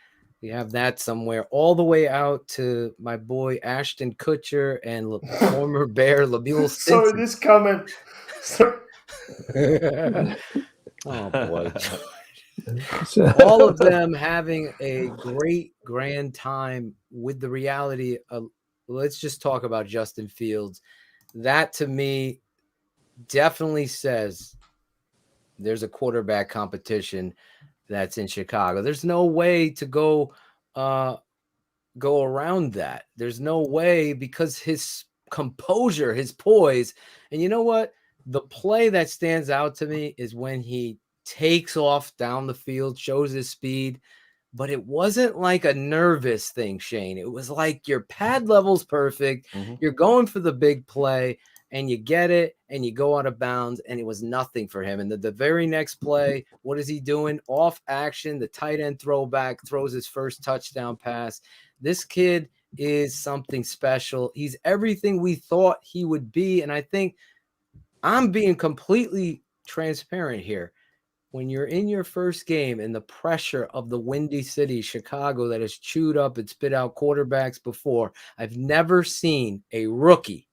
have that somewhere, all the way out to my boy Ashton Kutcher and former Bear Lemuel Stinson. Sorry, this comment. Oh, boy. All of them having a great grand time with the reality of, let's just talk about Justin Fields. That to me definitely says there's a quarterback competition that's in Chicago. There's no way to go around that. There's no way, because his composure, his poise, and you know what? The play that stands out to me is when he takes off down the field, shows his speed, but it wasn't like a nervous thing, Shane. It was like your pad level's perfect. You're going for the big play and you get it and you go out of bounds, and it was nothing for him. And the very next play, what is he doing? Off action, the tight end throwback, throws his first touchdown pass. This kid is something special. He's everything we thought he would be. And I think I'm being completely transparent here. When you're in your first game and the pressure of the Windy City, Chicago, that has chewed up and spit out quarterbacks before, I've never seen a rookie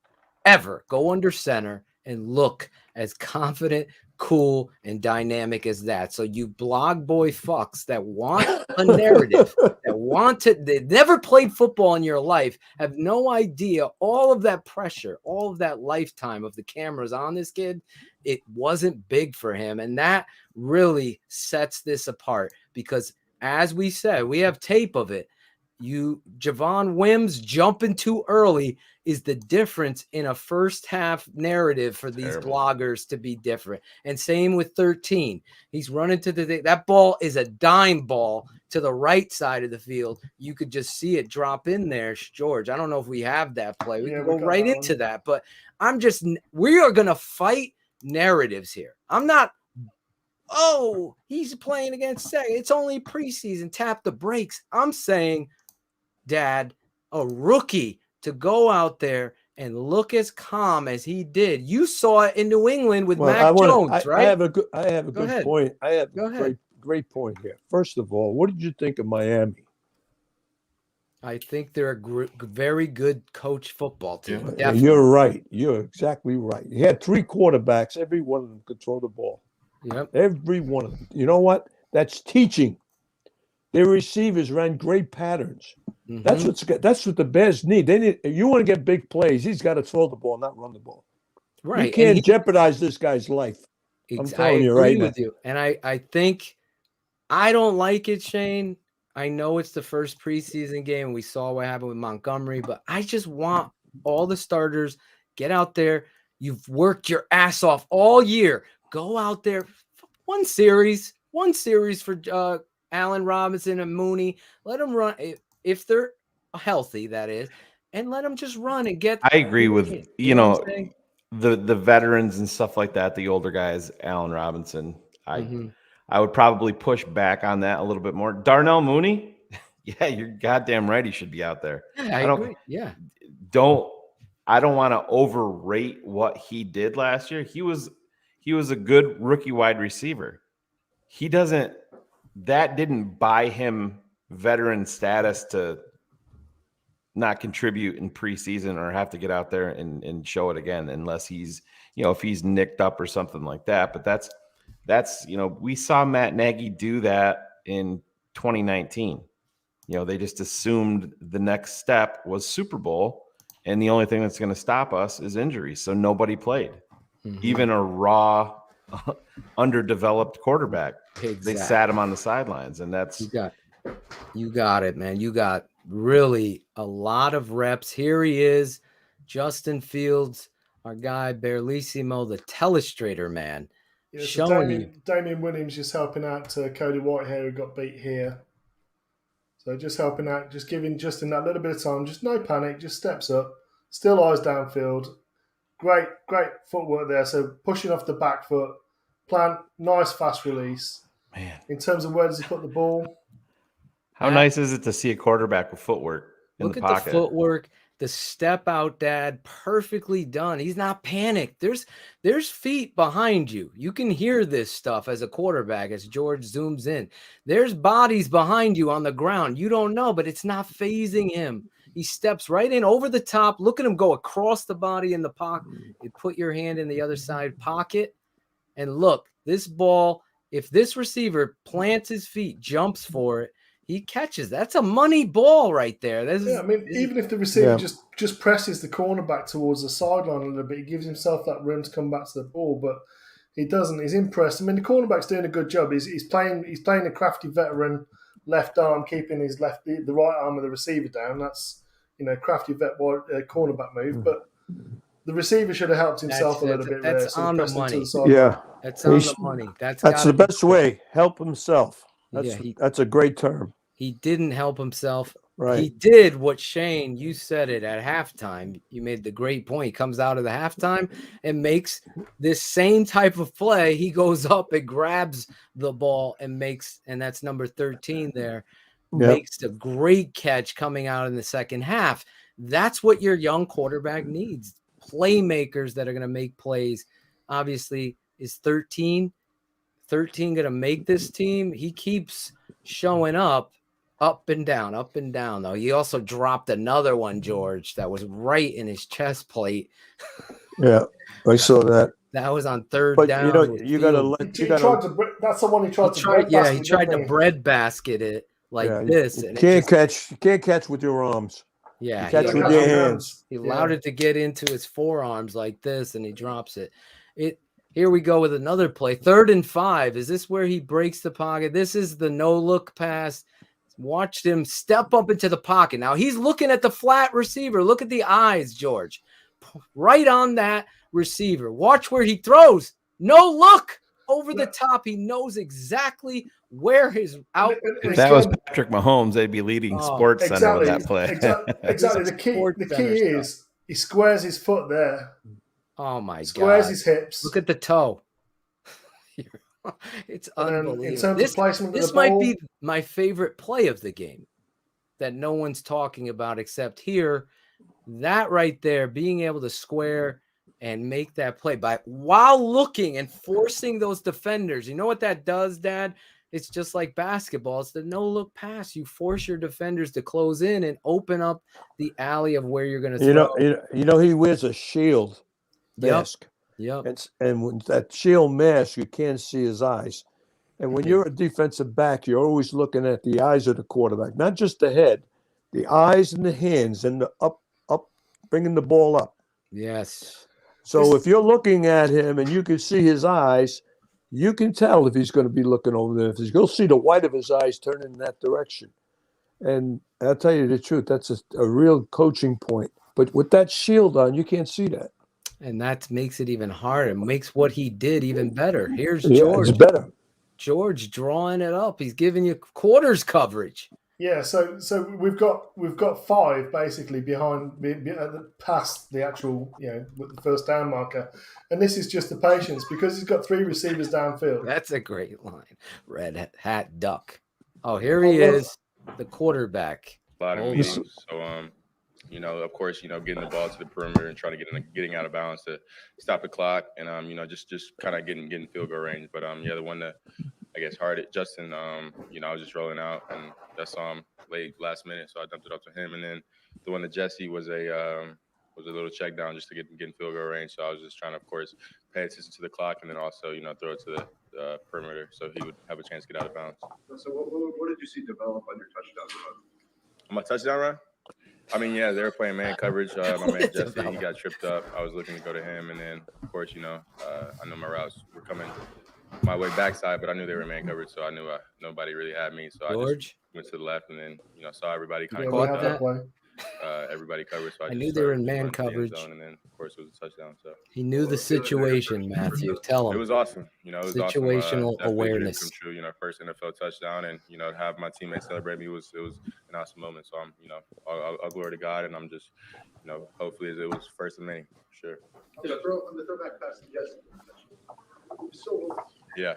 ever go under center and look as confident, cool, and dynamic as that. So you blog boy fucks that want a narrative, they never played football in your life, have no idea all of that pressure, all of that lifetime of the cameras on this kid. It wasn't big for him. And that really sets this apart, because as we said, we have tape of it. Javon Wims jumping too early is the difference in a first half narrative for these bloggers to be different. And same with 13. He's running to that ball is a dime ball to the right side of the field. You could just see it drop in there. George, I don't know if we have that play. We can go right into that, but we are going to fight narratives here. I'm not, he's playing against second. It's only preseason. Tap the brakes. I'm saying, Dad, a rookie to go out there and look as calm as he did. You saw it in New England with Mac Jones, right? I have a good point. I have a great point here. First of all, what did you think of Miami? I think they're a very good coach football team. Yeah, you're right. You're exactly right. He had 3 quarterbacks. Every one of them could throw the ball. Yep. Every one of them. You know what? That's teaching. Their receivers ran great patterns. That's what the Bears need. You want to get big plays, he's got to throw the ball, not run the ball. Right. You can't jeopardize this guy's life. I'm telling you right now. I agree with you. And I think I don't like it, Shane. I know it's the first preseason game. We saw what happened with Montgomery, but I just want all the starters, get out there. You've worked your ass off all year. Go out there. One series for Allen Robinson and Mooney. Let them run. If they're healthy, that is, and let them just run and get. I agree with the veterans and stuff like that. The older guys, Allen Robinson. I would probably push back on that a little bit more. Darnell Mooney, yeah, you're goddamn right. He should be out there. Yeah, I agree. Yeah, I don't want to overrate what he did last year. He was a good rookie wide receiver. That didn't buy him veteran status to not contribute in preseason or have to get out there and show it again, unless he's, if he's nicked up or something like that. But that's we saw Matt Nagy do that in 2019. They just assumed the next step was Super Bowl, and the only thing that's going to stop us is injuries. So nobody played, even a raw, underdeveloped quarterback. Exactly. They sat him on the sidelines, and that's you got it, man. You got really a lot of reps. Here he is, Justin Fields, our guy Barlissimo, the telestrator man. Yeah, so Damian Williams just helping out to Cody Whitehair, who got beat here. So just helping out, just giving Justin that little bit of time, just no panic, just steps up, still eyes downfield. Great footwork there. So pushing off the back foot, plant, nice fast release. Man, in terms of where does he put the ball? How nice is it to see a quarterback with footwork in the pocket? Look at the footwork, the step out, Dad, perfectly done. He's not panicked. There's feet behind you. You can hear this stuff as a quarterback as George zooms in. There's bodies behind you on the ground. You don't know, but it's not phasing him. He steps right in over the top. Look at him go across the body in the pocket. You put your hand in the other side pocket. And look, this ball, if this receiver plants his feet, jumps for it, he catches. That's a money ball right there. Even if the receiver just presses the cornerback towards the sideline a little bit, he gives himself that room to come back to the ball. But He doesn't. He's impressed. I mean, the cornerback's doing a good job. He's playing a crafty veteran left arm, keeping his the right arm of the receiver down. That's crafty cornerback move. But the receiver should have helped himself a little bit there. That's on the money. That's on the money. That's the best way. Help himself. That's a great term. He didn't help himself. Right. He did what Shane, you said it at halftime. You made the great point. He comes out of the halftime and makes this same type of play. He goes up and grabs the ball and that's number 13 there, makes the great catch coming out in the second half. That's what your young quarterback needs. Playmakers that are going to make plays. Obviously, is 13 going to make this team? He keeps showing up and down, though. He also dropped another one, George, that was right in his chest plate. Yeah, I saw that. That was on third down. You got to let. That's the one he tried to bread basket. He tried to bread basket it this. You can't catch with your arms. Yeah, you catch with your hands. He allowed it to get into his forearms like this, and he drops it. Here we go with another play. 3rd and 5. Is this where he breaks the pocket? This is the no-look pass. Watched him step up into the pocket. Now he's looking at the flat receiver. Look at the eyes, George. Right on that receiver. Watch where he throws. No look over the top. He knows exactly where his out. If that was Patrick Mahomes, they'd be leading Sports Center with that play. Exactly. The key is he squares his foot there. Oh my God! Squares his hips. Look at the toe. It's unbelievable. In terms of placement this might be my favorite play of the game that no one's talking about except here. That right there, being able to square and make that play while looking and forcing those defenders. You know what that does, Dad? It's just like basketball. It's the no-look pass. You force your defenders to close in and open up the alley of where you're going to throw. He wears a shield mask. Yep. And with that shield mask, you can't see his eyes. And when you're a defensive back, you're always looking at the eyes of the quarterback, not just the head, the eyes and the hands and the up, bringing the ball up. Yes. So if you're looking at him and you can see his eyes, you can tell if he's going to be looking over there. If you'll see the white of his eyes turn in that direction. And I'll tell you the truth, that's a real coaching point. But with that shield on, you can't see that. And that makes it even harder. It makes what he did even better. Here's George. It's better. George drawing it up. He's giving you quarters coverage. Yeah, so we've got 5 basically behind past the actual with the first down marker, and this is just the patience because he's got 3 receivers downfield. That's a great line. Red hat duck. Oh, here he is, the quarterback. A lot of meetings. So of course, getting the ball to the perimeter and trying to getting out of bounds to stop the clock, and just kind of getting field goal range. But the one that I guess hard at Justin, I was just rolling out, and I saw him late last minute, so I dumped it up to him. And then the one to Jesse was a little check down just to get in field goal range. So I was just trying to, of course, pay attention to the clock, and then also throw it to the perimeter so he would have a chance to get out of bounds. So what did you see develop on your touchdown run? On my touchdown run? I mean, yeah, they were playing man coverage. My man Jesse, he got tripped up. I was looking to go to him, and then, of course, I know my routes were coming my way backside, but I knew they were man coverage, so I knew nobody really had me. So I just went to the left, and then saw everybody kind of caught that. Everybody covered. So I knew they were in man coverage, and then of course it was a touchdown. So he knew the situation, Matthew. Tell him. It was awesome. It was situational awesome. awareness. Come true. First NFL touchdown, and to have my teammates celebrate me was an awesome moment. So I'm all glory to God, and I'm just hopefully it was first of many. Sure. The throwback pass to Jesse. So yeah.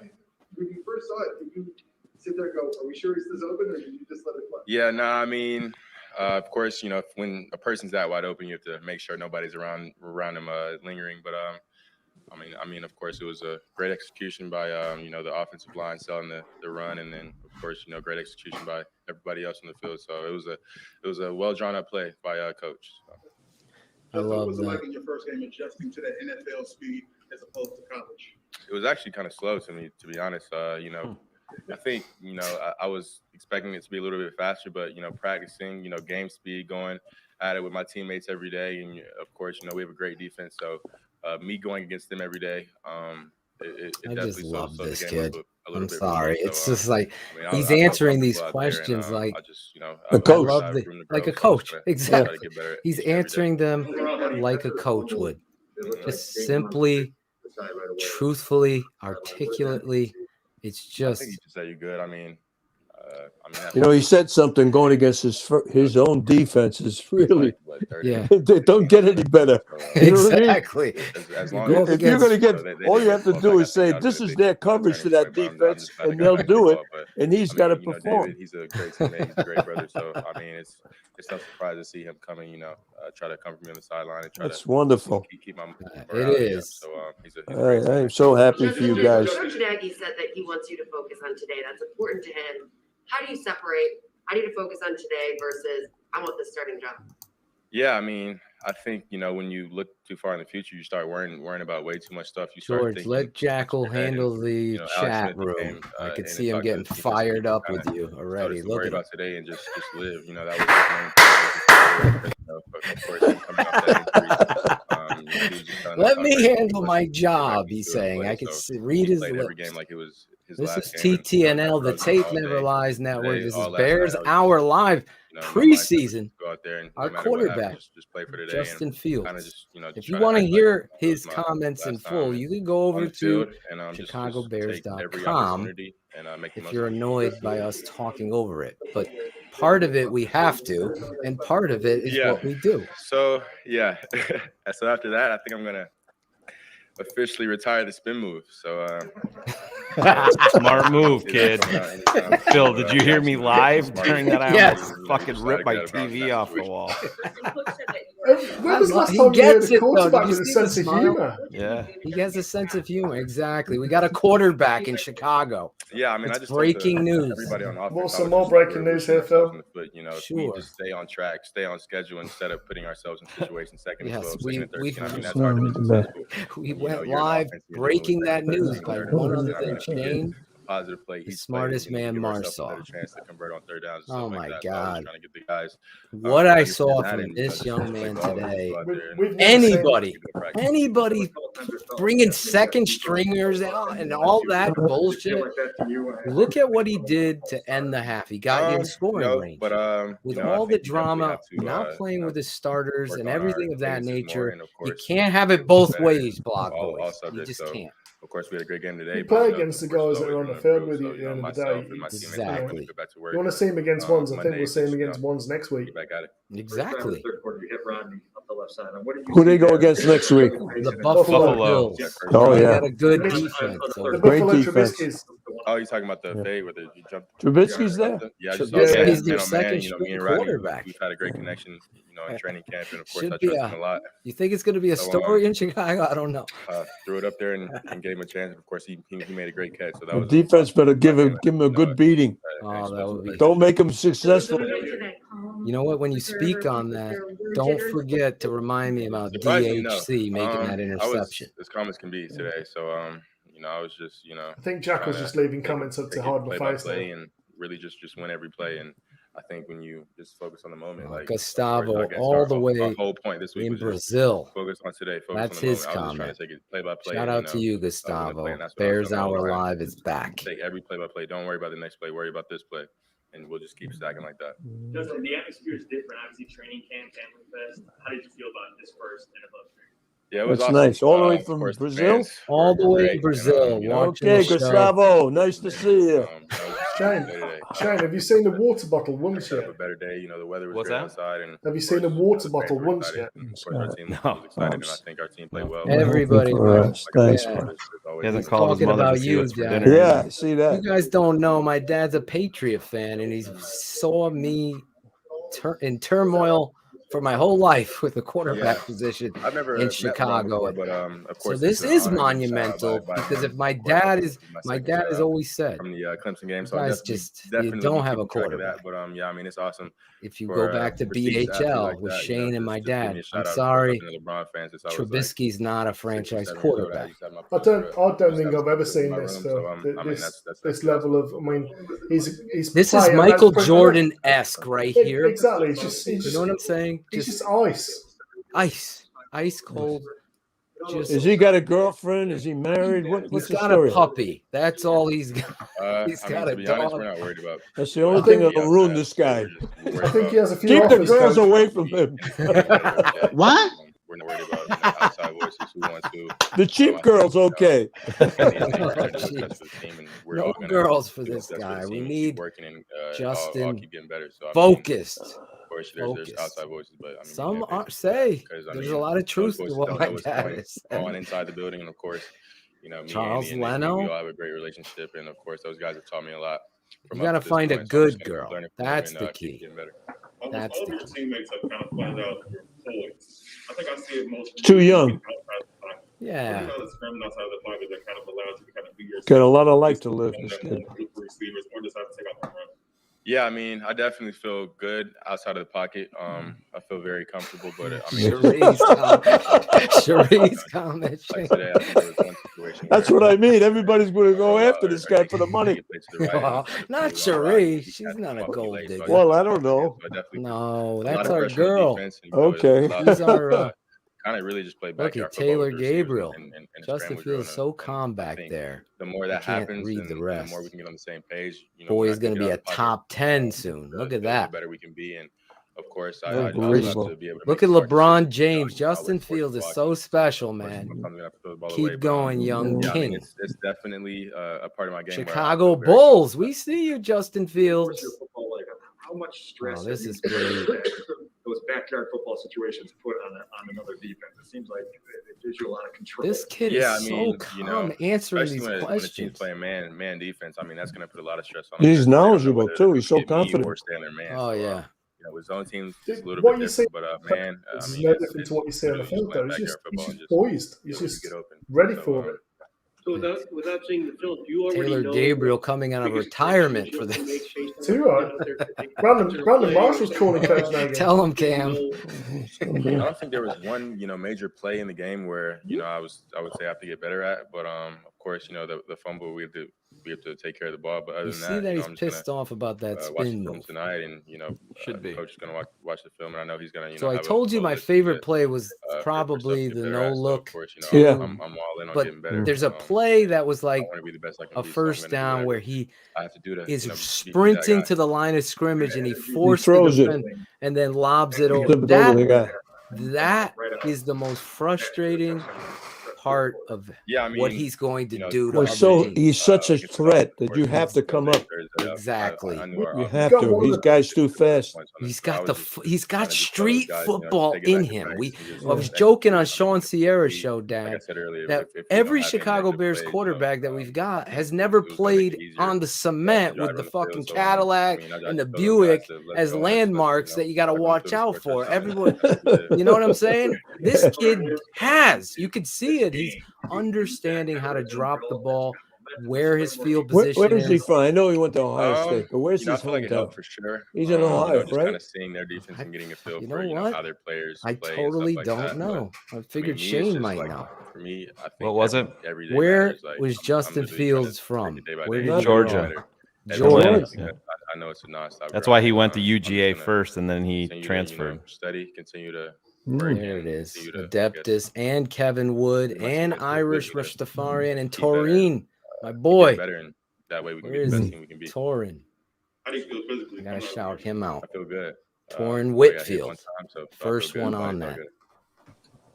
When you first saw it, did you sit there and go, "Are we sure this is open," or did you just let it play? Yeah. No. I mean. Of course, when a person's that wide open, you have to make sure nobody's around him lingering. But I mean, of course, it was a great execution by the offensive line selling the run, and then of course, great execution by everybody else on the field. So it was a well drawn up play by coach. So. I love what was it like in your first game adjusting to the NFL speed as opposed to college? It was actually kind of slow to me, to be honest. I think, I was expecting it to be a little bit faster, but, practicing, game speed, going at it with my teammates every day. And, of course, we have a great defense. So me going against them every day, I just love this kid. I'm bit sorry. rude, It's so, just like he's I'll answering help these people out there, and, questions like I just, A coach. I love like a coach. Exactly. He's answering them like a coach would. Just simply, truthfully, articulately. It's I just. think he just said you're good. I mean, he said something going against his own defense is really, they don't get any better. You know what I mean? Exactly. As If you're going to get, all you have to do is say, this is their coverage to that defense, and they'll do it. And he's got to perform. David, he's a great teammate. He's a great brother. So, I mean, it's no surprise to see him coming, try to come from me on the sideline and try That's wonderful. Keep my it is. So, he's a I am so happy for you guys. Coach Nagy said that he wants you to focus on today. That's important to him. How do you separate, I need to focus on today versus I want this starting job? Yeah, I mean, I think, when you look too far in the future, you start worrying about way too much stuff. You start George, thinking, let Jackal handle the chat room. I could see him getting fired up with you already. Look about today and just live. That was his main thing. Of course, him coming off that injury, let me handle my job, he's saying. I could read his lips. Every game like it was his this last is game, TTNL, the Tape Never Lies Network. This is Bears Hour Live preseason. Go out there and our quarterback, just play for today, Justin Fields. Just, if you want to hear his comments in full, you can go over to ChicagoBears.com if you're annoyed by us talking over it. But part of it we have to, and part of it is what we do. So, so after that, I think I'm going to officially retire the spin move. So smart move, kid. Phil, did you hear me live during that? I yes. Fucking ripped my TV off the wall. When was the last time you heard a quarterback with a sense of humor? Yeah, he has a sense of humor. Exactly. We got a quarterback in Chicago. Yeah, I mean, it's I just breaking news. Everybody on offense, what's some more breaking news here, Phil? But if we just stay on track, stay on schedule instead of putting ourselves in situations second and 12, second and 13. I mean, that's hard to be successful. We went live breaking that news by one other than Shane. Positive play. The smartest man, Marsaw. Chance to convert on third downs. Oh my God! Trying to get the guys. What I saw from this young man today. Anybody bringing second stringers out and all that bullshit. Look at what he did to end the half. He got you in scoring range. But with all the drama, not playing with his starters and everything of that nature, you can't have it both ways, Block Boys. You just can't. Of course, we had a great game today. You play against the guys that are on the field with you at the end of the day. Exactly. You want to see him against ones. I think we'll see him against ones next week. Exactly. Who they go against next week? The Buffalo Bills. Oh, yeah. Got a good defense. Great defense. Oh, you're talking about the fade where you jumped. Trubisky's there. Yeah, I just Trubisky's their second me and quarterback. We've had a great connection, in training camp, and of course, Should I trust him a lot. You think it's going to be a story in Chicago? I don't know. Threw it up there and gave him a chance. Of course, he made a great catch. So that was defense better give him a good beating. Don't make him successful. You know what? When you speak on that, don't forget to remind me about DHC making that interception. As calm as can be today. So, I was just, I think Jack was just leaving comments up to hide my face. And really just win every play. And I think when you just focus on the moment, like Gustavo, all the way our whole point this week in was Brazil. Focus on today. That's on the his moment. comment. I was just trying to take it play by play. Shout out to you, Gustavo. Bears Hour Live is back. Take every play by play. Don't worry about the next play. Worry about this play. And we'll just keep stacking like that. Justin, the atmosphere is different. Obviously, training camp, Family Fest. How did you feel about this first NFL training? Yeah, it was That's awesome. nice. All the way from Brazil? All the way in Brazil. Okay, Gustavo. Nice to see you. Shane, have you seen the water bottle once yet? A better day. The weather was great outside. And have you seen the water bottle once yet? Of course, our team was excited, and I think our team played well. Everybody. Thanks. He hasn't called his mother to see what's for dinner. Yeah, I see that. You guys don't know. My dad's a Patriot fan, and he saw me in turmoil for my whole life with the quarterback position in Chicago. Before, but of course, so this is monumental because if my dad has always said from the Clemson game, so guys you don't have a quarterback. But yeah, I mean it's awesome. If you go back to BHL with Shane and my dad, I'm sorry, Trubisky's not a franchise quarterback. I don't think I've ever seen this, Phil. This level of, I mean, he's this is Michael Jordan-esque right here. Exactly. You know what I'm saying? He's just ice cold. Is he got a girlfriend? Is he married? What's the story? He's got a puppy. That's all he's got. He's got to a be dog. honest, we're not worried about. That's the only thing that'll ruin this guy. I think he has a few Keep the offers, girls Coach. away from him. What? We're not worried about outside voices who want to. The cheap girls, okay. No girls for this guy. We need working and Justin all keep getting better. So focused. Of course, there's outside voices, but I mean, some say there's a lot of truth to what my dad is on inside the building, and of course, you know, me Charles and Leno. we all have a great relationship, and of course, those guys have taught me a lot. You got to find a good girl. That's the key. That's all of your teammates have kind of found out your poise. I think I see it most. Too young. Yeah. Got a lot of life to live. This kid. Yeah, I mean, I definitely feel good outside of the pocket. I feel very comfortable, but I mean, Cherie's comment. Like today, I think there was one situation. That's what I mean. Everybody's going to go after this guy for the money. Well, not Cherie. She's not a gold digger. Well, I don't know. No, that's our girl. Okay. He's our. Kind of really just play Look backyard at Taylor football Gabriel. and Justin feels so calm back there. The more that happens, read the rest. The more we can get on the same page. You know, boy is going to be a top 10 soon. Look at that. The better we can be, and of course, I love to be able to look at LeBron James. Justin Fields is so special, man. Keep going, young king. It's definitely a part of my game. Chicago Bulls. We see you, Justin Fields. How much stress this is great. Those backyard football situations put on another defense? It seems like it gives you a lot of control. This kid is so calm answering these questions. When the team's playing man defense, I mean, that's going to put a lot of stress on him. He's knowledgeable too. He's so confident. Oh yeah. You know, with zone teams, it's a little bit different, but man, I mean, no different to what you see on the field, though. He's just poised. He's just ready for it. So without seeing the film, you already Taylor know Gabriel coming out of retirement for this. Too right. Brandon Marshall's calling Coach Nagy. Tell him, Cam. I don't think there was one, major play in the game where, I would say I have to get better at. But of course, the fumble we have to take care of the ball. But other You than see that he's pissed off about that spin move tonight, and should be. Coach is going to watch the film, and I know he's going to. So I told you my favorite play was probably the no look. Yeah. I'm all in on But getting better. there's a play that was like I want to be the best I can a be, so first I'm gonna do down whatever where he I have to do to is beat that sprinting guy. to the line of scrimmage and he forces throws the it. defense and then lobs it Flip over. it over the guy. That is the most frustrating part of what he's going to do to Well, other so teams. he's such a threat that you have to come up. Exactly. You have to. These guys too fast. He's got street football in him. I was joking on Sean Sierra's show, Dad, that every Chicago Bears quarterback that we've got has never played on the cement with the fucking Cadillac and the Buick as landmarks that you got to watch out for. Everyone, you know what I'm saying? This kid has. You could see it. He's understanding how to drop the ball, where his field position Where is he is. from? I know he went to Ohio State, but where's his I feel like it helped hometown? for sure. He's in Ohio, just right? kind of seeing their defense and getting a feel You for know what? how their players I play totally and stuff like don't that. know. I figured me, it's Shane just might like, know. For me, I think What was it? every day Where matters. Like, was I'm Justin literally Fields trying from? to take it day by Where day. did he Georgia. grow up? Georgia. I know it's a nonstop. That's grind. why he went to I'm just UGA gonna first, and then he continue to, transferred. study, continue to There it is. Adeptus and Kevin Wood and Irish Rastafarian and Taurine, my boy. better, and that way we can Where be is the best he? team we can be. Taurin. How do you feel physically? I gotta shout him out. I feel good. Taurin I got hit Whitfield, one time, so I feel first good. one I on feel that. good.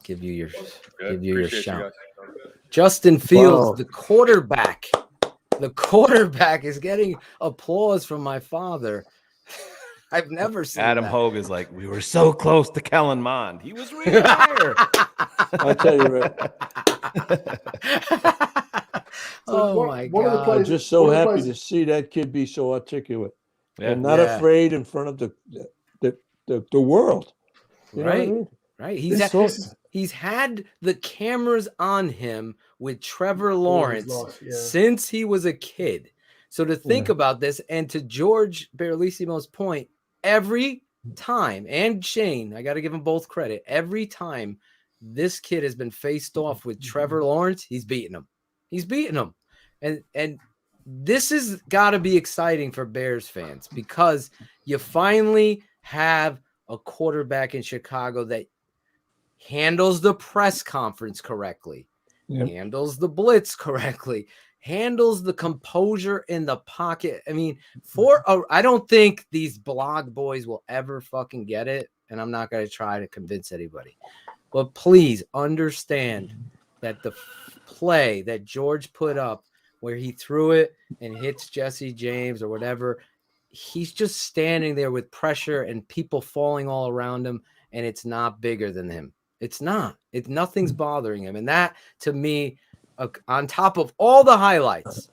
Give you your Appreciate you shout. guys. Justin Fields, Wow. the quarterback. The quarterback is getting applause from my father. I've never seen Adam that. Hogue is like, we were so close to Kellen Mond. He was really higher. I'll tell you, Rick. Oh my one of the God! plays- I'm just so one of the happy plays- to see that kid be so articulate Yeah. and not Yeah. afraid in front of the world. You know what I Right. mean? Right? He's had the cameras on him with Trevor Lawrence life, yeah. since he was a kid. So to think about this, and to George Berlissimo's point, every time, and Shane, I got to give them both credit. Every time this kid has been faced off with Trevor Lawrence, he's beating him. He's beating him. And this has got to be exciting for Bears fans because you finally have a quarterback in Chicago that handles the press conference correctly, handles the blitz correctly, handles the composure in the pocket. I mean, I don't think these blog boys will ever fucking get it, and I'm not going to try to convince anybody. But please understand that the play that George put up where he threw it and hits Jesse James or whatever, he's just standing there with pressure and people falling all around him, and it's not bigger than him. It's not. Nothing's bothering him. And that, to me, on top of all the highlights,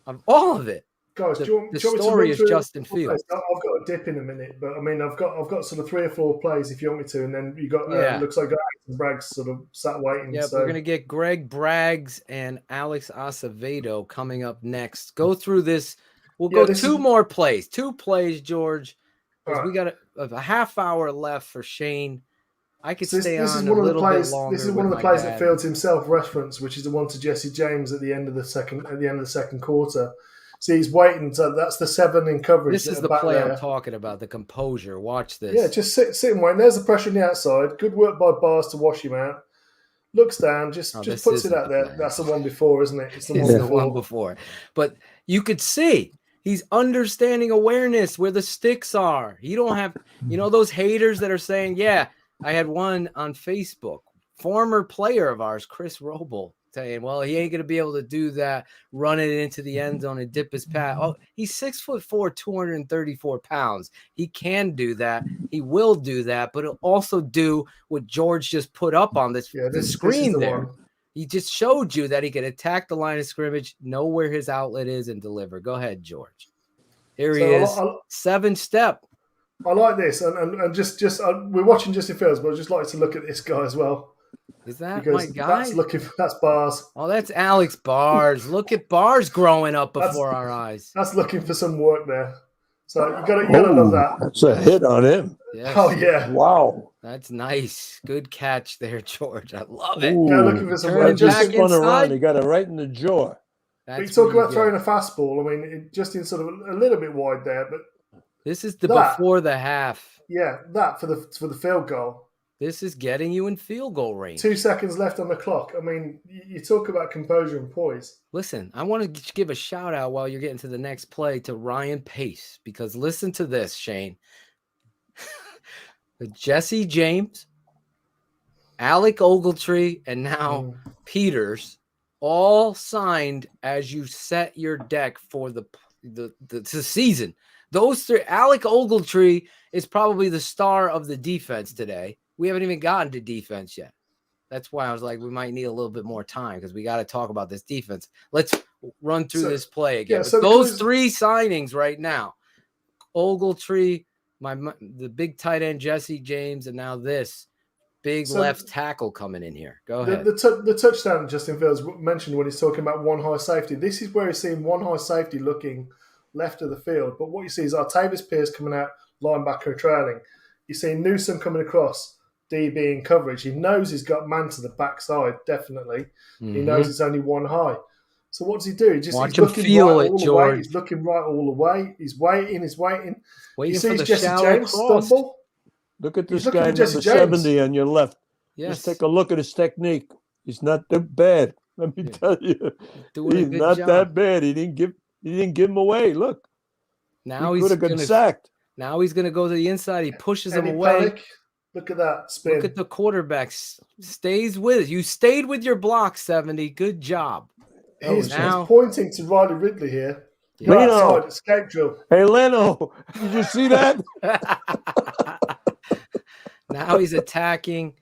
of all of it, guys, the story is Justin Fields. I've got a dip in a minute, but I mean, I've got sort of 3 or 4 plays if you want me to, and then you got looks like Braggs sort of sat waiting. Yeah, we're gonna get Greg Braggs and Alex Acevedo coming up next. Go through this. We'll go 2 more plays. 2 plays, George, because we got a half hour left for Shane. I could stay on a little bit longer. This is one of the plays that Fields himself referenced, which is the one to Jesse James at the end of the second quarter. See, he's waiting. So that's the 7 in coverage. This is the play I'm talking about, the composure. Watch this. Yeah, just sit and wait. There's the pressure on the outside. Good work by Bars to wash him out. Looks down, just puts it out there. That's the one before, isn't it? It's the one before. But you could see he's understanding awareness where the sticks are. You don't have, those haters that are saying, yeah, I had one on Facebook, former player of ours, Chris Roble, saying, well, he ain't going to be able to do that, running it into the end zone and dip his pad. Oh, he's 6'4", 234 pounds. He can do that. He will do that, but he'll also do what George just put up on the screen there. He just showed you that he can attack the line of scrimmage, know where his outlet is, and deliver. Go ahead, George. Here he is, 7-step. I like this, and just we're watching Justin Fields, but I'd just like to look at this guy as well. Is that my guy? That's Bars. Oh, that's Alex Bars. Look at Bars growing up before our eyes. That's looking for some work there. So you gotta love that. That's a hit on him. Yes. Oh yeah! Wow. That's nice. Good catch there, George. I love it. Yeah, looking for some work. Just spun around. He got it right in the jaw. You talk about throwing a fastball. I mean, just in sort of a little bit wide there, but this is before the half. Yeah, that for the field goal. This is getting you in field goal range. 2 seconds left on the clock. I mean, you talk about composure and poise. Listen, I want to give a shout out while you're getting to the next play to Ryan Pace, because listen to this, Shane. Jesse James, Alec Ogletree, and now Peters all signed as you set your deck for the season. Those 3, Alec Ogletree is probably the star of the defense today. We haven't even gotten to defense yet. That's why I was like, we might need a little bit more time because we got to talk about this defense. Let's run through this play again. Yeah, so those 3 signings right now, Ogletree, the big tight end Jesse James, and now this big left tackle coming in here. Go ahead. The touchdown Justin Fields mentioned when he's talking about one high safety. This is where he's seeing one high safety looking left of the field. But what you see is Artavis Pierce coming out, linebacker trailing. You see Newsom coming across, DB in coverage. He knows he's got man to the backside, definitely. Mm-hmm. He knows it's only one high. So what does he do? He's looking feel right it, all George. the way. He's looking right all the way. He's waiting. Waiting you see for the Jesse shallow James cross. stumble. Look at this guy, number 70 on your left. Yes. Just take a look at his technique. He's not that bad. Let me tell you. He's not that bad. He didn't give him away. Look. Now he could have gotten sacked. Now he's going to go to the inside. He pushes him away. Panic. Look at that spin. Look at the quarterback. Stays with it. You stayed with your block, 70. Good job. He's pointing to Riley Ridley here. Yeah. Right side, escape drill. Hey, Leno, did you see that? Now he's attacking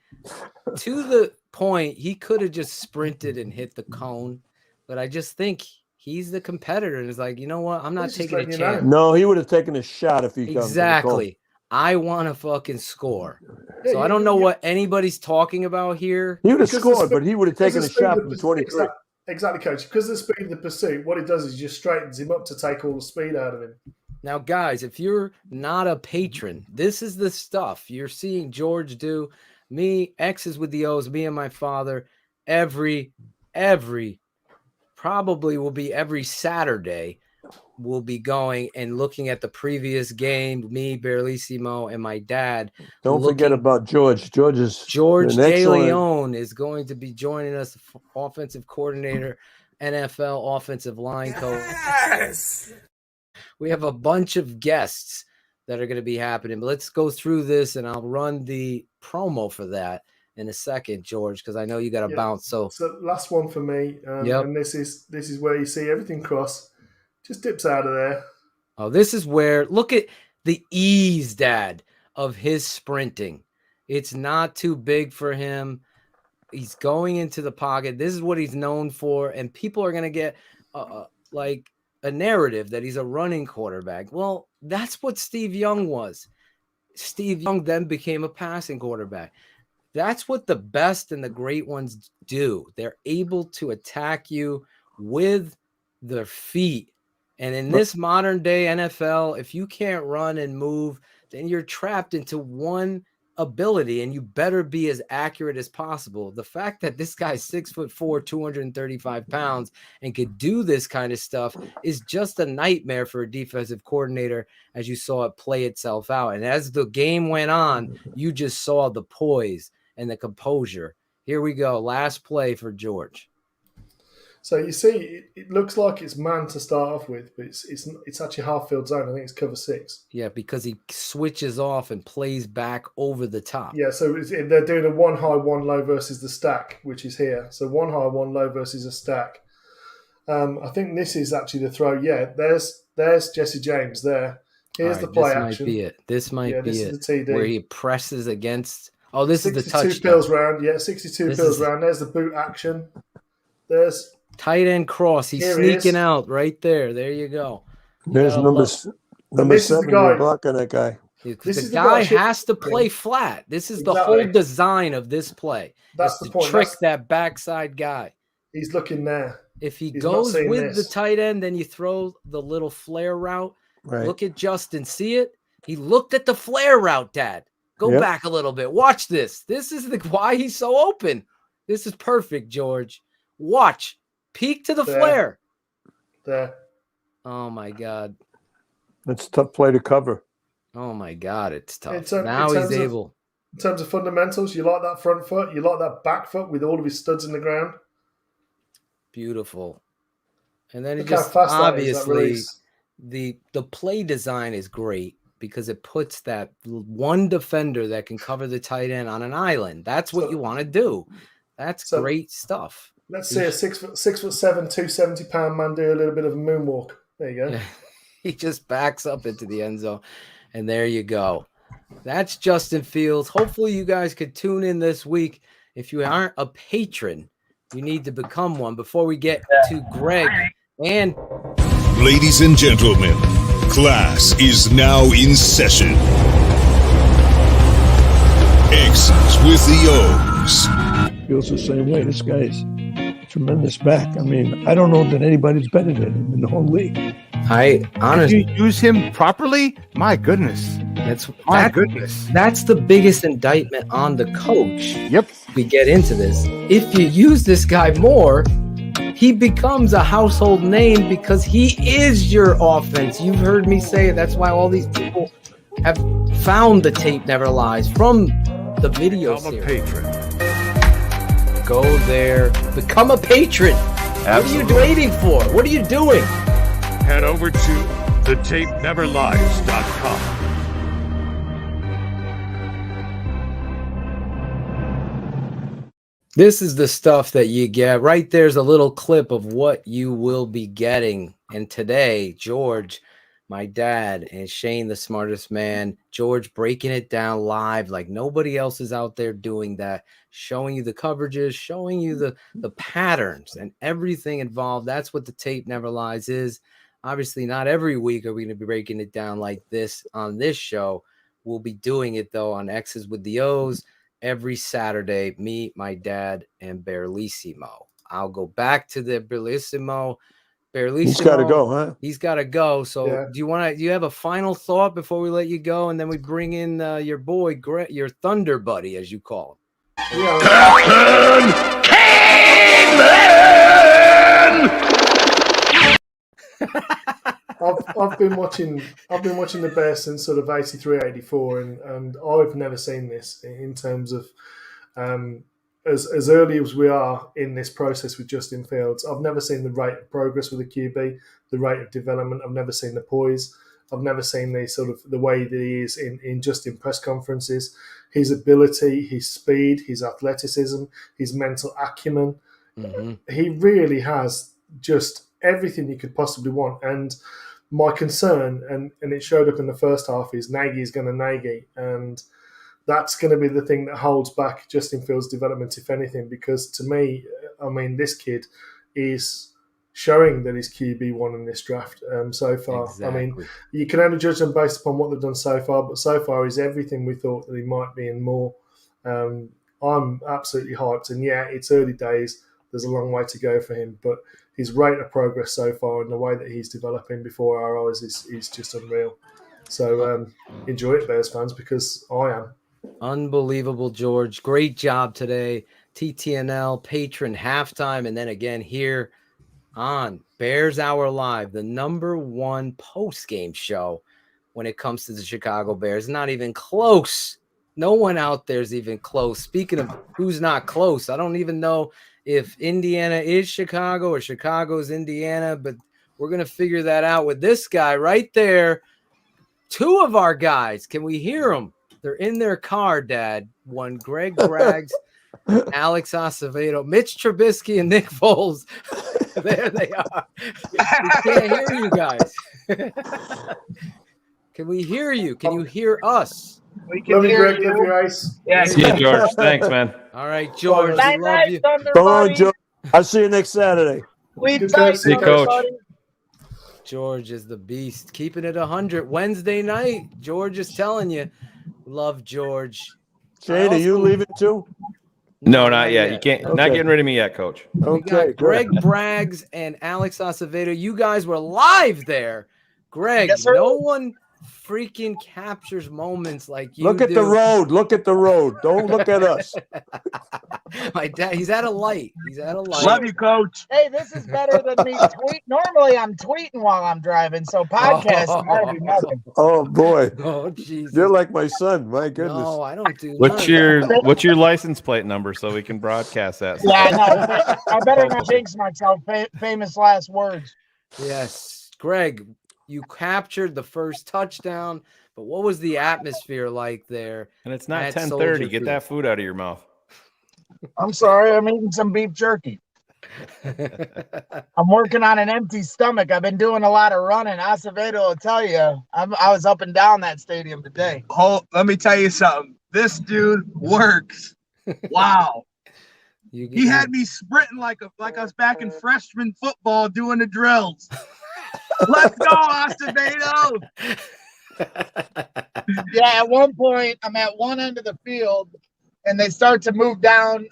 to the point. He could have just sprinted and hit the cone, but I just think he's the competitor and is like, you know what? I'm not taking a chance. No, he would have taken a shot if he comes. Exactly. I want to fucking score. Yeah, so I don't know what anybody's talking about here. He would have scored, but he would have taken a shot from 23. Exactly, Coach. Because of the speed of the pursuit, what it does is just straightens him up to take all the speed out of him. Now, guys, if you're not a patron, this is the stuff you're seeing George do. Me, X's with the O's, me and my father, probably will be every Saturday will be going and looking at the previous game, me, Barlissimo, and my dad. Don't forget about George. George De Leon is going to be joining us, offensive coordinator, NFL offensive line coach. Yes! We have a bunch of guests that are going to be happening. But let's go through this, and I'll run the promo for that in a second, George, because I know you got to bounce. So last one for me, and this is where you see everything cross. Just dips out of there. Oh, this is where, look at the ease, Dad, of his sprinting. It's not too big for him. He's going into the pocket. This is what he's known for, and people are going to get like a narrative that he's a running quarterback. Well, that's what Steve Young was. Steve Young then became a passing quarterback. That's what the best and the great ones do. They're able to attack you with their feet. And in this modern day NFL, if you can't run and move, then you're trapped into one ability, and you better be as accurate as possible. The fact that this guy's 6'4", 235 pounds, and could do this kind of stuff is just a nightmare for a defensive coordinator, as you saw it play itself out. And as the game went on, you just saw the poise and the composure. Here we go. Last play for George. So you see, it looks like it's man to start off with, but it's actually half field zone. I think it's cover 6. Yeah, because he switches off and plays back over the top. Yeah, so they're doing a 1 high, 1 low versus the stack, which is here. So 1 high, 1 low versus a stack. I think this is actually the throw. Yeah, there's Jesse James there. Here's the play action. This might be it. The TD. Where he presses against. Oh, this is the touchdown. 62 pills round. Yeah, 62 pills round. There's the boot action. There's tight end cross. He's sneaking out right there. There you go. There's number 7. You're blocking that guy. The guy has to play flat. This is the whole design of this play. That's the point. Trick that backside guy. He's looking there. If he goes with the tight end, then you throw the little flare route. Right. Look at Justin. See it? He looked at the flare route, Dad. Go back a little bit. Watch this. This is why he's so open. This is perfect, George. Watch. Peek to the flare. There. Oh, my God. That's a tough play to cover. Oh, my God. It's tough. Now he's able. In terms of fundamentals, you like that front foot. You like that back foot with all of his studs in the ground. Beautiful. And then it just obviously the play design is great because it puts that one defender that can cover the tight end on an island. That's what you want to do. That's great stuff. Let's see a 6'7", 270-pound man do a little bit of a moonwalk. There you go. Yeah. He just backs up into the end zone, and there you go. That's Justin Fields. Hopefully you guys could tune in this week. If you aren't a patron, you need to become one before we get to Greg. And ladies and gentlemen, class is now in session. X's with the O's. Feels the same way. This guy's tremendous back. I mean, I don't know that anybody's better than him in the whole league. I honestly, if you use him properly, my goodness. That's the biggest indictment on the coach. Yep. We get into this. If you use this guy more, he becomes a household name because he is your offense. You've heard me say it. That's why all these people have found the tape never lies from the video series. I'm a patron. Go there. Become a patron. Absolutely. What are you waiting for? What are you doing? Head over to thetapeneverlies.com. This is the stuff that you get. Right there's a little clip of what you will be getting. And today, George, my dad, and Shane, the smartest man, George breaking it down live like nobody else is out there doing that, showing you the coverages, showing you the patterns and everything involved. That's what the Tape Never Lies is. Obviously, not every week are we going to be breaking it down like this on this show. We'll be doing it, though, on X's with the O's every Saturday. Me, my dad, and Barlissimo. I'll go back to the Barlissimo. He's got to go, huh? He's got to go. So do you have a final thought before we let you go? And then we bring in your boy, your Thunder buddy, as you call him. Captain Caveman! I've been watching the Bears since sort of 83, 84, and I've never seen this in terms of as early as we are in this process with Justin Fields. I've never seen the rate of progress with the QB, the rate of development. I've never seen the poise. I've never seen the way that he is in press conferences. His ability, his speed, his athleticism, his mental acumen. Mm-hmm. He really has just everything you could possibly want. And my concern, and it showed up in the first half, is Nagy is going to Nagy. And that's going to be the thing that holds back Justin Fields' development, if anything, because to me, I mean, this kid is showing that he's QB1 in this draft so far. Exactly. I mean, you can only judge them based upon what they've done so far, but so far he's everything we thought that he might be and more. I'm absolutely hyped. And yeah, it's early days. There's a long way to go for him, but his rate of progress so far and the way that he's developing before our eyes is just unreal. So enjoy it, Bears fans, because I am. Unbelievable, George. Great job today. TTNL, Patron Halftime, and then again here on Bears Hour Live, the #1 post-game show when it comes to the Chicago Bears. Not even close. No one out there is even close. Speaking of who's not close, I don't even know if Indiana is Chicago or Chicago's Indiana, but we're going to figure that out with this guy right there. Two of our guys. Can we hear them? They're in their car, Dad. One, Greg Braggs, Alex Acevedo, Mitch Trubisky, and Nick Foles. There they are. We can't hear you guys. Can we hear you? Can you hear us? We can hear Greg, you. Love your ice. Yeah, see you, George. Thanks, man. All right, George. We love you. Come on, George. I'll see you next Saturday. See you, Coach. George is the beast. Keeping it 100 Wednesday night. George is telling you. Love George. Shane, are you leaving too? No, not yet. You can't. Okay. Not getting rid of me yet, Coach. We got Greg Braggs and Alex Acevedo. You guys were live there. Greg, yes, no one freaking captures moments like you. Look at the road. Look at the road. Don't look at us. My dad, he's at a light. He's at a light. Love you, Coach. Hey, this is better than me tweet. Normally, I'm tweeting while I'm driving, so podcasting gotta be nothing. Oh boy. Oh Jesus. You're like my son. My goodness. No, I don't do. What's your license plate number so we can broadcast that? Yeah, no, I better not jinx myself. Famous last words. Yes, Greg. You captured the first touchdown, but what was the atmosphere like there? And it's not 10:30. Get that food out of your mouth. I'm sorry. I'm eating some beef jerky. I'm working on an empty stomach. I've been doing a lot of running. Acevedo will tell you. I was up and down that stadium today. Let me tell you something. This dude works. Wow. He had me sprinting like I was back in freshman football doing the drills. Let's go, Acevedo. Yeah, at one point, I'm at one end of the field, and they start to move down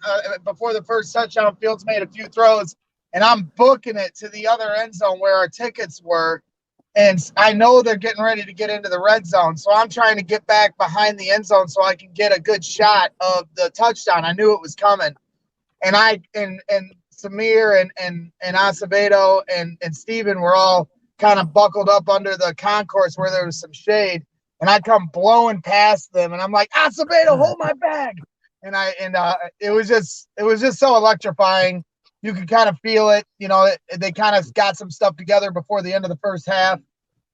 before the first touchdown. Fields made a few throws, and I'm booking it to the other end zone where our tickets were. And I know they're getting ready to get into the red zone, so I'm trying to get back behind the end zone so I can get a good shot of the touchdown. I knew it was coming. And Samir and Acevedo and Steven were all kind of buckled up under the concourse where there was some shade, and I come blowing past them, and I'm like, Acevedo, hold my bag. And it was just so electrifying. You could kind of feel it. You know, they kind of got some stuff together before the end of the first half,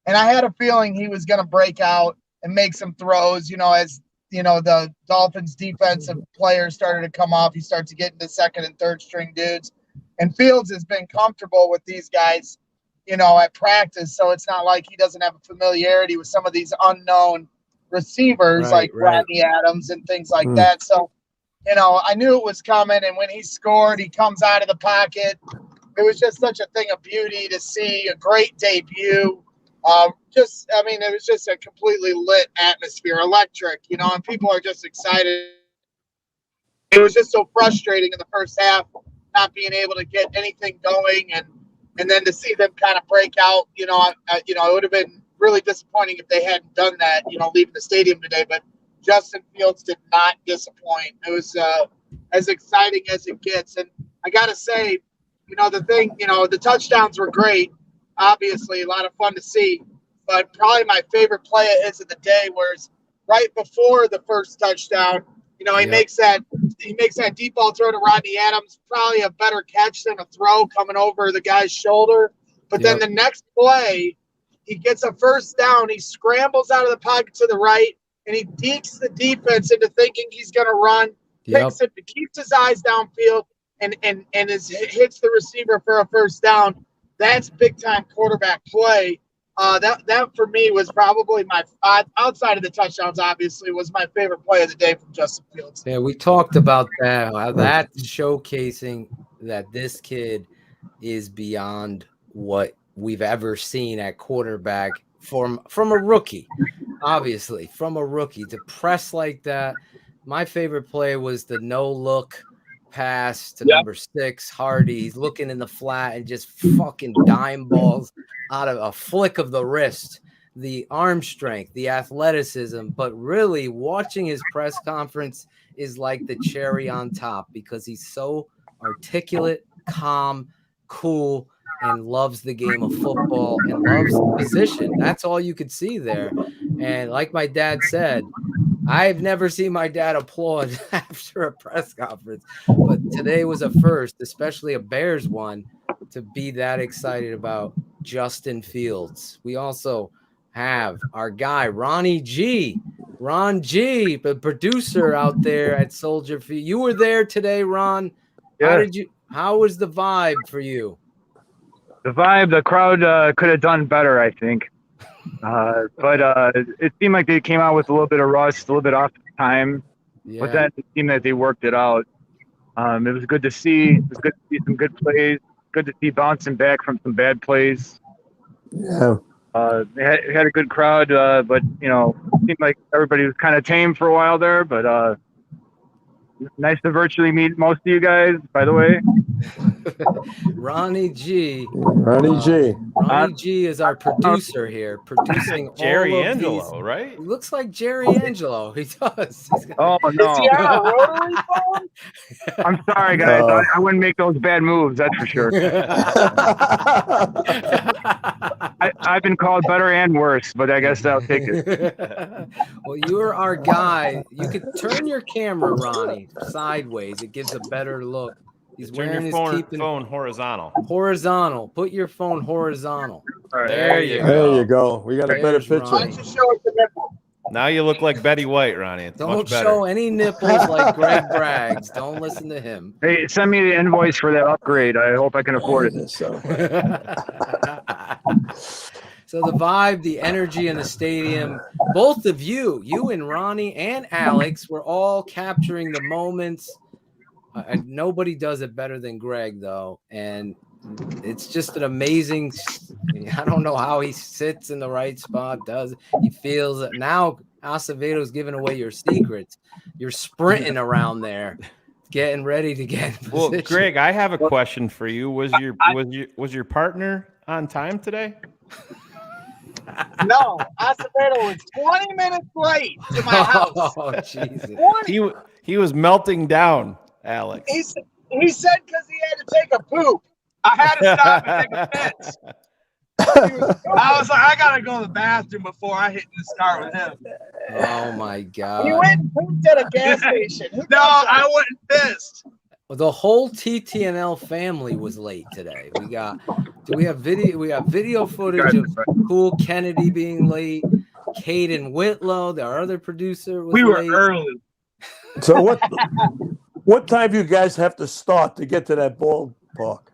and I had a feeling he was going to break out and make some throws. You know, as you know, the Dolphins defensive players started to come off. He started to get into second and third string dudes, and Fields has been comfortable with these guys, you know, at practice. So it's not like he doesn't have a familiarity with some of these unknown receivers like Rodney Adams and things like that. So, you know, I knew it was coming. And when he scored, he comes out of the pocket. It was just such a thing of beauty to see, a great debut. It was just a completely lit atmosphere, electric, you know, and people are just excited. It was just so frustrating in the first half, not being able to get anything going, and then to see them kind of break out, it would have been really disappointing if they hadn't done that, leaving the stadium today. But Justin Fields did not disappoint. It was as exciting as it gets. And I got to say, the touchdowns were great, obviously a lot of fun to see. But probably my favorite play of his of the day was right before the first touchdown. You know, he makes that deep ball throw to Rodney Adams, probably a better catch than a throw coming over the guy's shoulder. But then the next play, he gets a first down. He scrambles out of the pocket to the right, and he dekes the defense into thinking he's going to run. Picks it, keeps his eyes downfield, and hits the receiver for a first down. That's big time quarterback play. That for me was probably my outside of the touchdowns. Obviously, was my favorite play of the day from Justin Fields. Yeah, we talked about that. That's showcasing that this kid is beyond what we've ever seen at quarterback from a rookie. Obviously, from a rookie to press like that. My favorite play was the no look pass to number 6, Hardy. He's looking in the flat and just fucking dime balls out of a flick of the wrist. The arm strength, the athleticism, but really watching his press conference is like the cherry on top because he's so articulate, calm, cool, and loves the game of football and loves the position. That's all you could see there. And like my dad said, I've never seen my dad applaud after a press conference, but today was a first, especially a Bears one, to be that excited about Justin Fields. We also have our guy, Ronnie G. Ron G, the producer out there at Soldier Field. You were there today, Ron. Yeah. How was the vibe for you? The vibe, the crowd could have done better, I think. But it seemed like they came out with a little bit of rust, a little bit off time. Yeah. But then it seemed that they worked it out. It was good to see. It was good to see some good plays. Good to see bouncing back from some bad plays. Yeah. They had a good crowd, but you know, it seemed like everybody was kind of tame for a while there. But nice to virtually meet most of you guys, by the way. Ronnie G. Ronnie G is our producer here, producing Jerry all of Angelo, these. right? He looks like Jerry Angelo. He does. Oh no! I'm sorry, guys. I wouldn't make those bad moves. That's for sure. I've been called better and worse, but I guess I'll take it. Well, you're our guy. You could turn your camera, Ronnie, sideways. It gives a better look. He's Turn your phone horizontal. Horizontal. Put your phone horizontal. Right. There you go. There you go. We got a better picture. Now you look like Betty White, Ronnie. It's Don't much better. show any nipples like Greg Braggs. Don't listen to him. Hey, send me the invoice for that upgrade. I hope I can afford it. So the vibe, the energy in the stadium, both of you and Ronnie and Alex were all capturing the moments. Nobody does it better than Greg, though. And it's just an amazing – I don't know how he sits in the right spot, he feels it. Now Aceveto's giving away your secrets. You're sprinting around there, getting ready to get in Well, position. Greg, I have a question for you. Was your partner on time today? No, Acevedo was 20 minutes late to my house. Oh, Jesus. He was melting down, Alex. He said because he had to take a poop. I had to stop and take a piss. I was like, I gotta go to the bathroom before I hit the start with him. Oh my God. He went and pooped at a gas station. No, I went and pissed. The whole TTNL family was late today. We got video footage of Cool Kennedy being late. Caden Whitlow, our other producer, was late. Early. So what time do you guys have to start to get to that ballpark?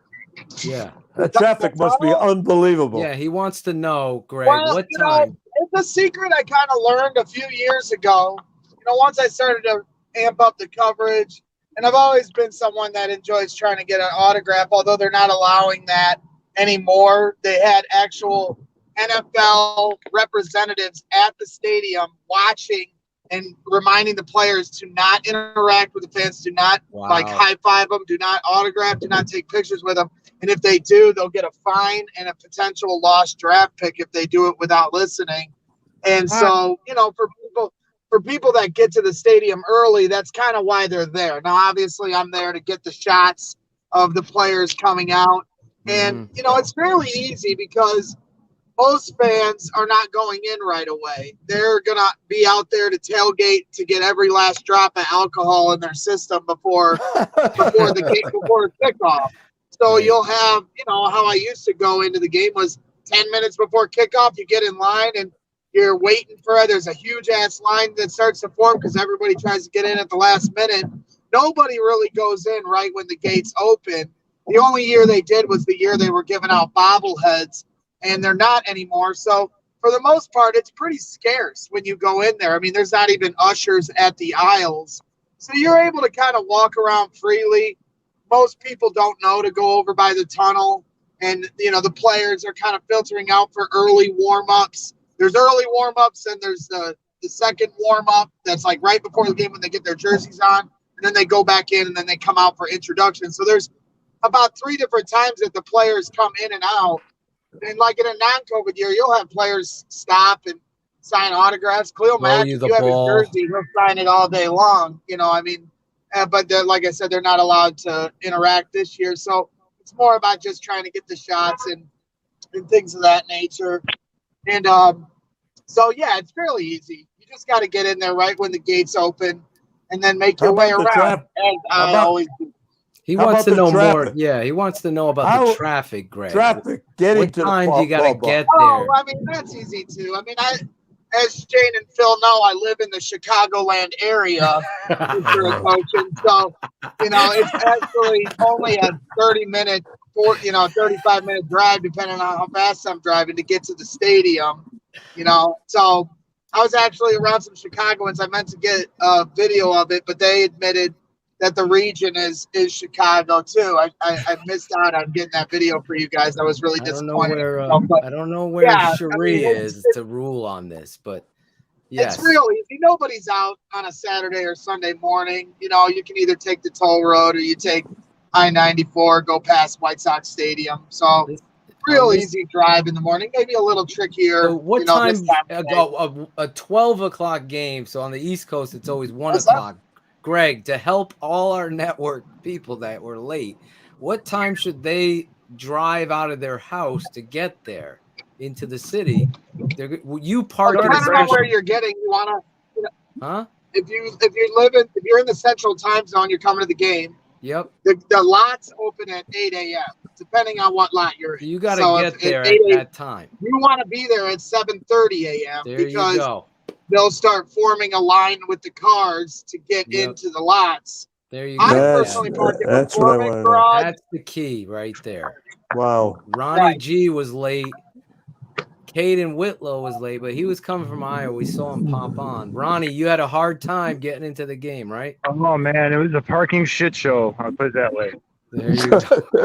Yeah. That traffic must be unbelievable. Yeah, he wants to know, Greg, Well, what time? It's a secret I kind of learned a few years ago. Once I started to amp up the coverage, and I've always been someone that enjoys trying to get an autograph, although they're not allowing that anymore. They had actual NFL representatives at the stadium watching and reminding the players to not interact with the fans, do not high five them, do not autograph, do not take pictures with them. And if they do, they'll get a fine and a potential lost draft pick if they do it without listening. And so, for people that get to the stadium early, that's kind of why they're there. Now, obviously, I'm there to get the shots of the players coming out. And, you know, it's fairly easy because most fans are not going in right away. They're going to be out there to tailgate to get every last drop of alcohol in their system before kickoff. So you'll have, you know, how I used to go into the game was 10 minutes before kickoff, you get in line and you're waiting for it. There's a huge ass line that starts to form because everybody tries to get in at the last minute. Nobody really goes in right when the gates open. The only year they did was the year they were giving out bobbleheads, and they're not anymore. So for the most part, it's pretty scarce when you go in there. I mean, there's not even ushers at the aisles. So you're able to kind of walk around freely. Most people don't know to go over by the tunnel. And, you know, the players are kind of filtering out for early warm-ups. There's early warm-ups, and there's the second warm-up that's like right before the game when they get their jerseys on. And then they go back in, and then they come out for introduction. So there's about 3 different times that the players come in and out. And like in a non-COVID year, you'll have players stop and sign autographs. Khalil Mack, if you have his jersey, he'll sign it all day long. You know, I mean, but like I said, they're not allowed to interact this year. So it's more about just trying to get the shots and things of that nature. And so, yeah, it's fairly easy. You just got to get in there right when the gates open and then make your way around. He wants to know more. Yeah, he wants to know about the traffic, Greg. Traffic. What time do you got to get there? Oh, I mean, that's easy, too. I mean, as Jane and Phil know, I live in the Chicagoland area. So, you know, it's actually only a 30-minute, 35-minute drive, depending on how fast I'm driving to get to the stadium, you know. So I was actually around some Chicagoans. I meant to get a video of it, but they admitted that the region is Chicago too. I missed out on getting that video for you guys. I was really disappointed. I don't know where Cherie is to rule on this, but yes. It's real easy. Nobody's out on a Saturday or Sunday morning. You know, you can either take the toll road or you take I-94, go past White Sox Stadium. So real easy drive in the morning. Maybe a little trickier. So what time a 12 o'clock game? So on the East Coast, it's always 1 o'clock. Greg, to help all our network people that were late, what time should they drive out of their house to get there into the city? You park in depending on where you're getting. You want to, If you're in the Central Time Zone, you're coming to the game. Yep. The lots open at 8 a.m. depending on what lot you're in. You got to get there at that time. You want to be there at 7:30 a.m. There because you go. They'll start forming a line with the cars to get into the lots. There you go. I personally park in the Foreman garage. That's the key right there. Wow. Ronnie G was late. Caden Whitlow was late, but he was coming from Iowa. We saw him pop on. Ronnie, you had a hard time getting into the game, right? Oh, man. It was a parking shit show. I'll put it that way. There you go.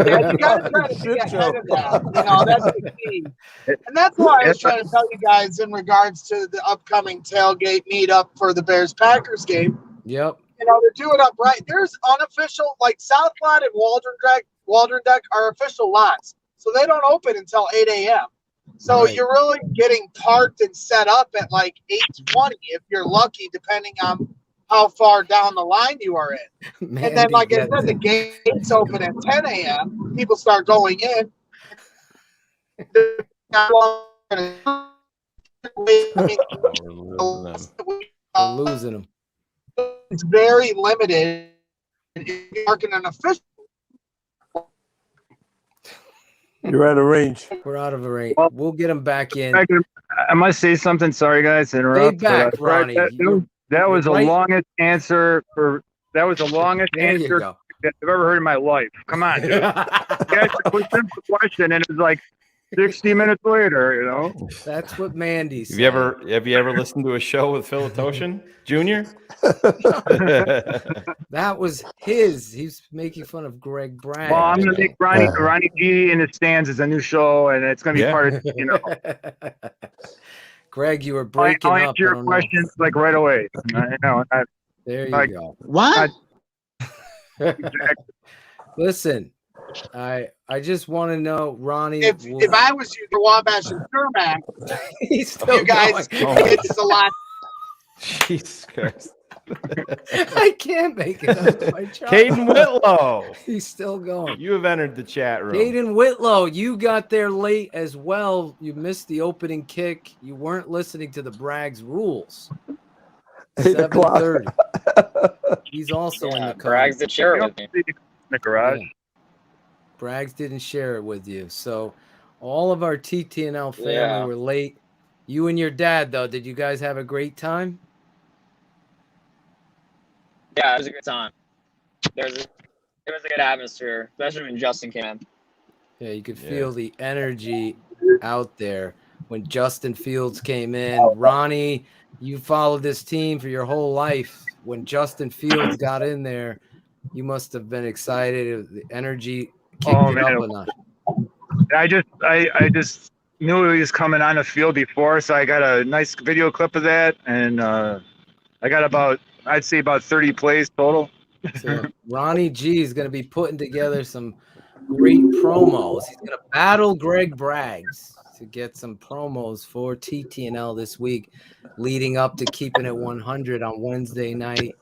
Yeah, you got to try to be ahead of that. You know, that's the key. And that's why I was trying to tell you guys in regards to the upcoming tailgate meetup for the Bears-Packers game. Yep. You know, they're doing up right. There's unofficial, like South Lot and Waldron Deck are official lots. So they don't open until 8 a.m. So you're really getting parked and set up at like 8:20 if you're lucky, depending on how far down the line you are in. Man, and then, like I said, the gates open at 10 a.m. People start going in. We're losing them. It's very limited. You're marking an official. You're out of range. We're out of range. We'll get them back in. I must say something. Sorry, guys, to interrupt. Stay back, Ronnie. That was the longest answer I've ever heard in my life. Come on, dude. You guys put the question, and it was like 60 minutes later, you know. That's what Mandy said. Have you ever listened to a show with Phil Toshin Jr.? That was his. He's making fun of Greg Bragg. Well, I'm going to make Ronnie G in the Stands as a new show, and it's going to be part of, you know. Greg, you were breaking I'll up. answer your questions like right away. There you go. What? Listen, I just want to know, Ronnie. If I was you, the Wabash and Kermack, he's still you guys going. it's a lot. Jesus Christ. I can't make it up to my chart. Caden Whitlow. He's still going. You have entered the chat room. Caden Whitlow, you got there late as well. You missed the opening kick. You weren't listening to the Bragg's rules. 7:30. He's also in the car. Bragg's did share it with me. In the garage. Yeah. Bragg's didn't share it with you. So all of our TTNL family were late. You and your dad, though, did you guys have a great time? Yeah, it was a good time. It was a good atmosphere, especially when Justin came in. Yeah, you could feel the energy out there when Justin Fields came in. Ronnie, you followed this team for your whole life. When Justin Fields got in there, you must have been excited. The energy kicked it up a notch. I just knew he was coming on the field before, so I got a nice video clip of that, and I got I'd say about 30 plays total. So Ronnie G is going to be putting together some great promos. He's going to battle Greg Braggs to get some promos for TTNL this week, leading up to keeping it 100 on Wednesday night.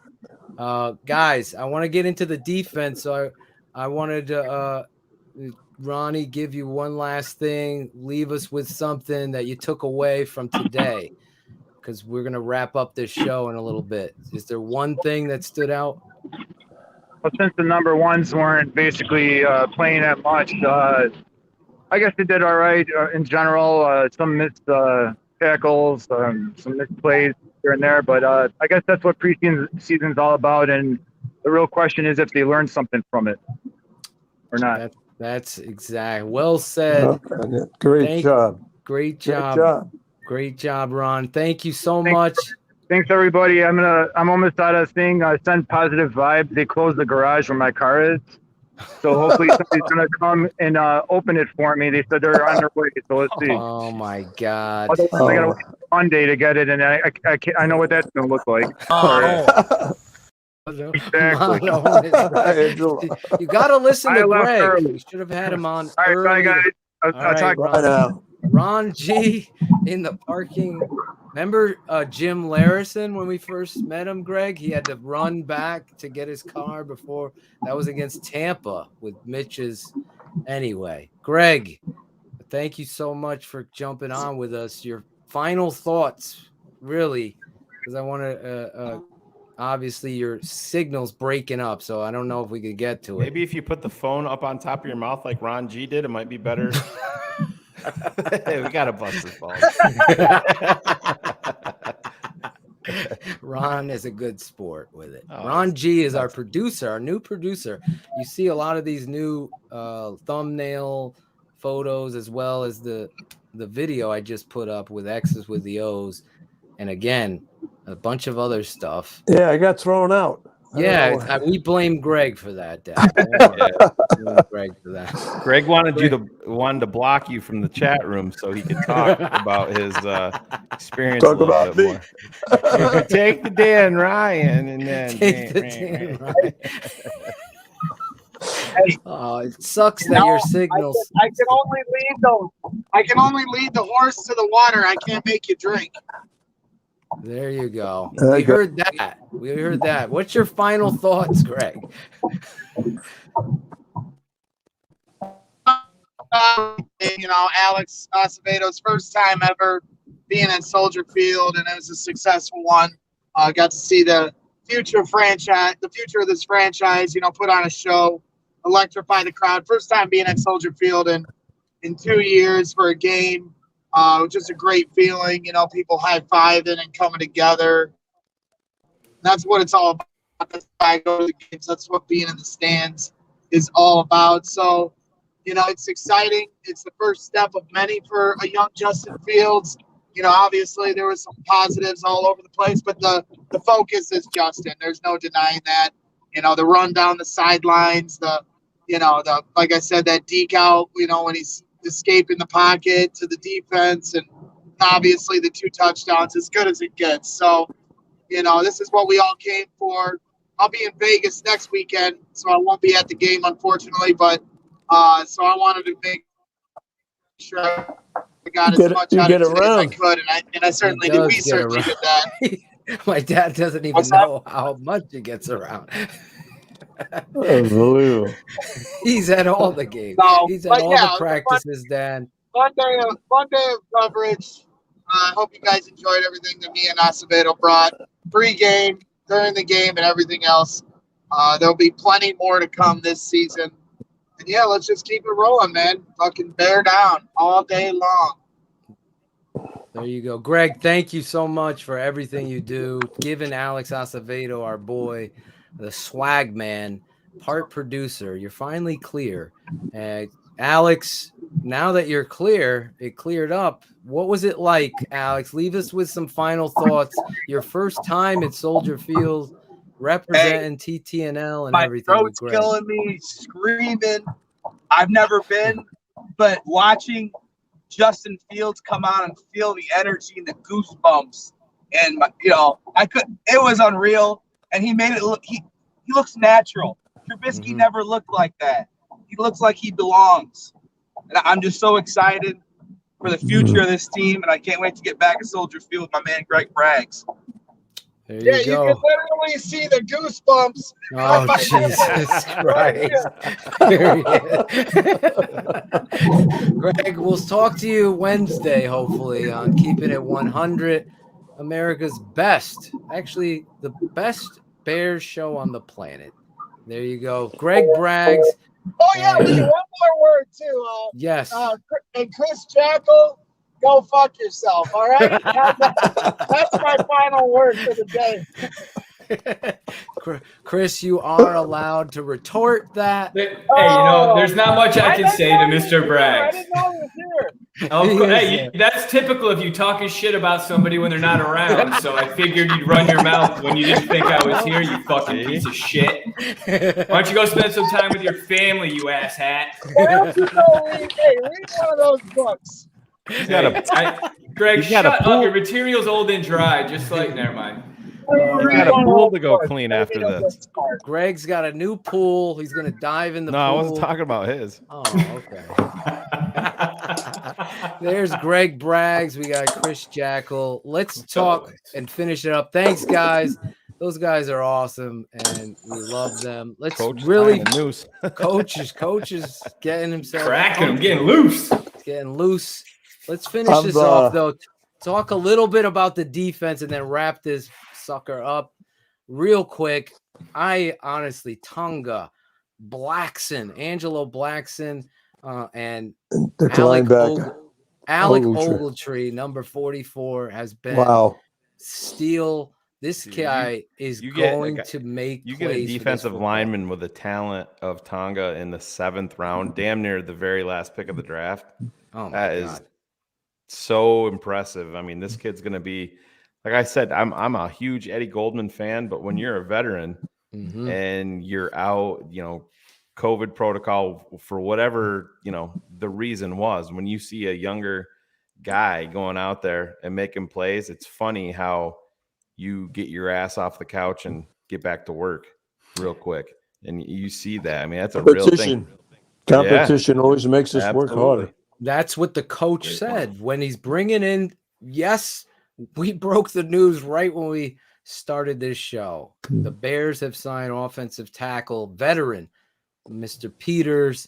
Guys, I want to get into the defense, so I wanted to Ronnie, give you one last thing. Leave us with something that you took away from today, because we're going to wrap up this show in a little bit. Is there one thing that stood out? Well, since the number ones weren't basically playing that much, I guess they did all right in general. Some missed tackles, some missed plays here and there, but I guess that's what preseason's all about, and the real question is if they learned something from it or not. That's exact. Well said. Great job. Great job. Great job, Ron. Thank you so much. Thanks, everybody. I'm almost out of thing. Send positive vibes. They closed the garage where my car is, so hopefully somebody's gonna come and open it for me. They said they're on their way, so let's see. Oh my God! I gotta wait Monday to get it, and I know what that's gonna look like. Exactly. You got to listen to Greg. We should have had him on. All right, bye, guys. I'll talk Ron. Ron G in the parking. Remember Jim Larison when we first met him, Greg? He had to run back to get his car before. That was against Tampa with Mitch's. Anyway, Greg, thank you so much for jumping on with us. Your final thoughts, really, because I want to obviously your signal's breaking up, so I don't know if we could get to it. Maybe if you put the phone up on top of your mouth like Ron G did, it might be better. We got to bust his balls. Ron is a good sport with it. Ron G is our producer, our new producer. You see a lot of these new thumbnail photos as well as the video I just put up with X's with the O's. And again, a bunch of other stuff. Yeah, I got thrown out. We blame Greg for that, Dad. Greg for that. Greg wanted to block you from the chat room so he could talk about his experience. Talk about me. Take the Dan Ryan and then take the Dan Ryan. Oh, it sucks that your signals. I can only lead the horse to the water. I can't make you drink. There you go. We heard that. What's your final thoughts, Greg? Alex Acevedo's first time ever being at Soldier Field, and it was a successful one. Got to see the future of this franchise, put on a show, electrify the crowd. First time being at Soldier Field in 2 years for a game. Just a great feeling, people high-fiving and coming together. That's what it's all about. That's why I go to the games. That's what being in the stands is all about. So, it's exciting. It's the first step of many for a young Justin Fields. Obviously there was some positives all over the place, but the focus is Justin. There's no denying that. The run down the sidelines, like I said, that deke out, when he's escaping the pocket to the defense, and obviously the 2 touchdowns, as good as it gets. So, this is what we all came for. I'll be in Vegas next weekend, so I won't be at the game, unfortunately, but so I wanted to make sure I got as much out of it as I could, and I certainly did. We certainly did that. My dad doesn't even know how much he gets around. Unbelievable. He's at all the games. No, He's at all the practices, Dan. Fun day of coverage. I hope you guys enjoyed everything that me and Acevedo brought pre-game, during the game, and everything else. There'll be plenty more to come this season. And yeah, let's just keep it rolling, man. Fucking bear down all day long. There you go. Greg, thank you so much for everything you do. Giving Alex Acevedo, our boy, the swag man, part producer. You're finally clear. Alex, now that you're clear, it cleared up. What was it like, Alex? Leave us with some final thoughts. Your first time at Soldier Field, representing TTNL and everything. My throat's killing me, screaming. I've never been, but watching Justin Fields come out and feel the energy and the goosebumps, and it was unreal. And he made it look. He looks natural. Trubisky never looked like that. He looks like he belongs. And I'm just so excited for the future of this team, and I can't wait to get back at Soldier Field with my man Greg Braggs. There you go. You can literally see the goosebumps. Oh, Jesus Christ. Greg, we'll talk to you Wednesday, hopefully, on Keeping It 100, America's best, actually the best Bears show on the planet. There you go. Greg Braggs. Oh, yeah, one more word, too. Yes. And Chris Jackal, go fuck yourself, all right? That's my final word for the day. Chris, you are allowed to retort that. Hey, there's not much I can say to Mr. Braggs. I didn't know he was here. Hey, that's typical if you talking shit about somebody when they're not around. So I figured you'd run your mouth when you didn't think I was here, you fucking piece of shit. Why don't you go spend some time with your family, you ass hat? Read one of those books. Greg, shut up. Your material's old and dry. Just like, never mind. I got a pool to go clean after this. Greg's got a new pool. He's going to dive in the pool. No, I wasn't talking about his. Oh, okay. There's Greg Braggs. We got Chris Jackal. Let's talk and finish it up. Thanks, guys. Those guys are awesome, and we love them. Let's Coach is getting himself cracking. I'm getting loose. Getting loose. Let's finish this off, though. Talk a little bit about the defense, and then wrap this sucker up real quick. I honestly, Tonga, Angelo Blackson, and Alec Ogletree, number 44, has been steel. This guy is going to make you get a defensive lineman with the talent of Tonga in the 7th round, damn near the very last pick of the draft. Oh, that is so impressive. I mean, this kid's going to be, like I said, I'm a huge Eddie Goldman fan, but when you're a veteran and you're out, COVID protocol for whatever, the reason was, when you see a younger guy going out there and making plays, it's funny how you get your ass off the couch and get back to work real quick. And you see that. I mean, that's a real thing. Competition always makes us work harder. That's what the coach said when he's bringing in. Yes, we broke the news right when we started this show. The Bears have signed offensive tackle veteran Mr. Peters.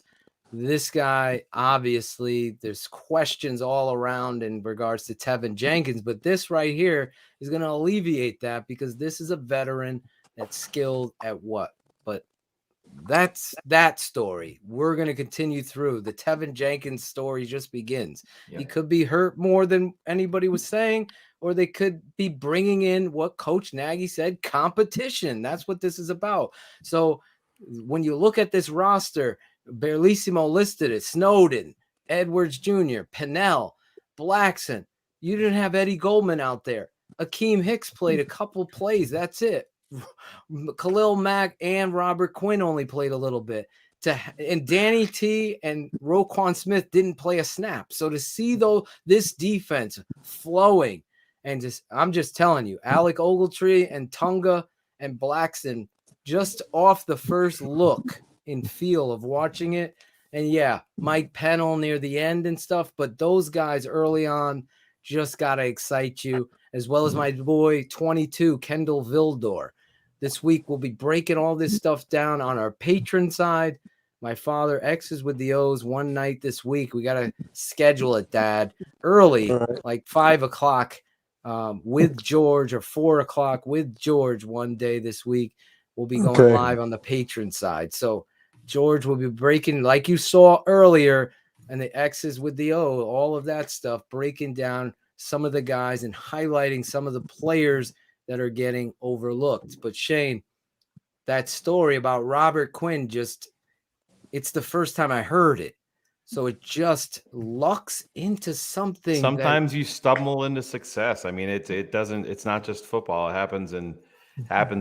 This guy, obviously, there's questions all around in regards to Tevin Jenkins, but this right here is going to alleviate that because this is a veteran that's skilled at what? But that's that story. We're going to continue through. The Tevin Jenkins story just begins. Yeah. He could be hurt more than anybody was saying, or they could be bringing in what Coach Nagy said, competition. That's what this is about. So when you look at this roster, Berlissimo listed it, Snowden, Edwards Jr., Pennell, Blackson. You didn't have Eddie Goldman out there. Akeem Hicks played a couple plays. That's it. Khalil Mack and Robert Quinn only played a little bit. And Danny T and Roquan Smith didn't play a snap. So to see this defense flowing, and I'm just telling you, Alec Ogletree and Tonga and Blackson, just off the first look and feel of watching it. And yeah, Mike Pennell near the end and stuff, but those guys early on just got to excite you, as well as my boy 22, Kendall Vildor. This week, we'll be breaking all this stuff down on our patron side. My father, X's with the O's, one night this week. We got to schedule it, Dad, early, like 5 o'clock with George, or 4 o'clock with George one day this week. We'll be going live on the patron side. So George will be breaking, like you saw earlier, and the X's with the O, all of that stuff, breaking down some of the guys and highlighting some of the players that are getting overlooked. But Shane, that story about Robert Quinn, it's the first time I heard it. So it just lucks into something. Sometimes you stumble into success. I mean, it's not just football. It happens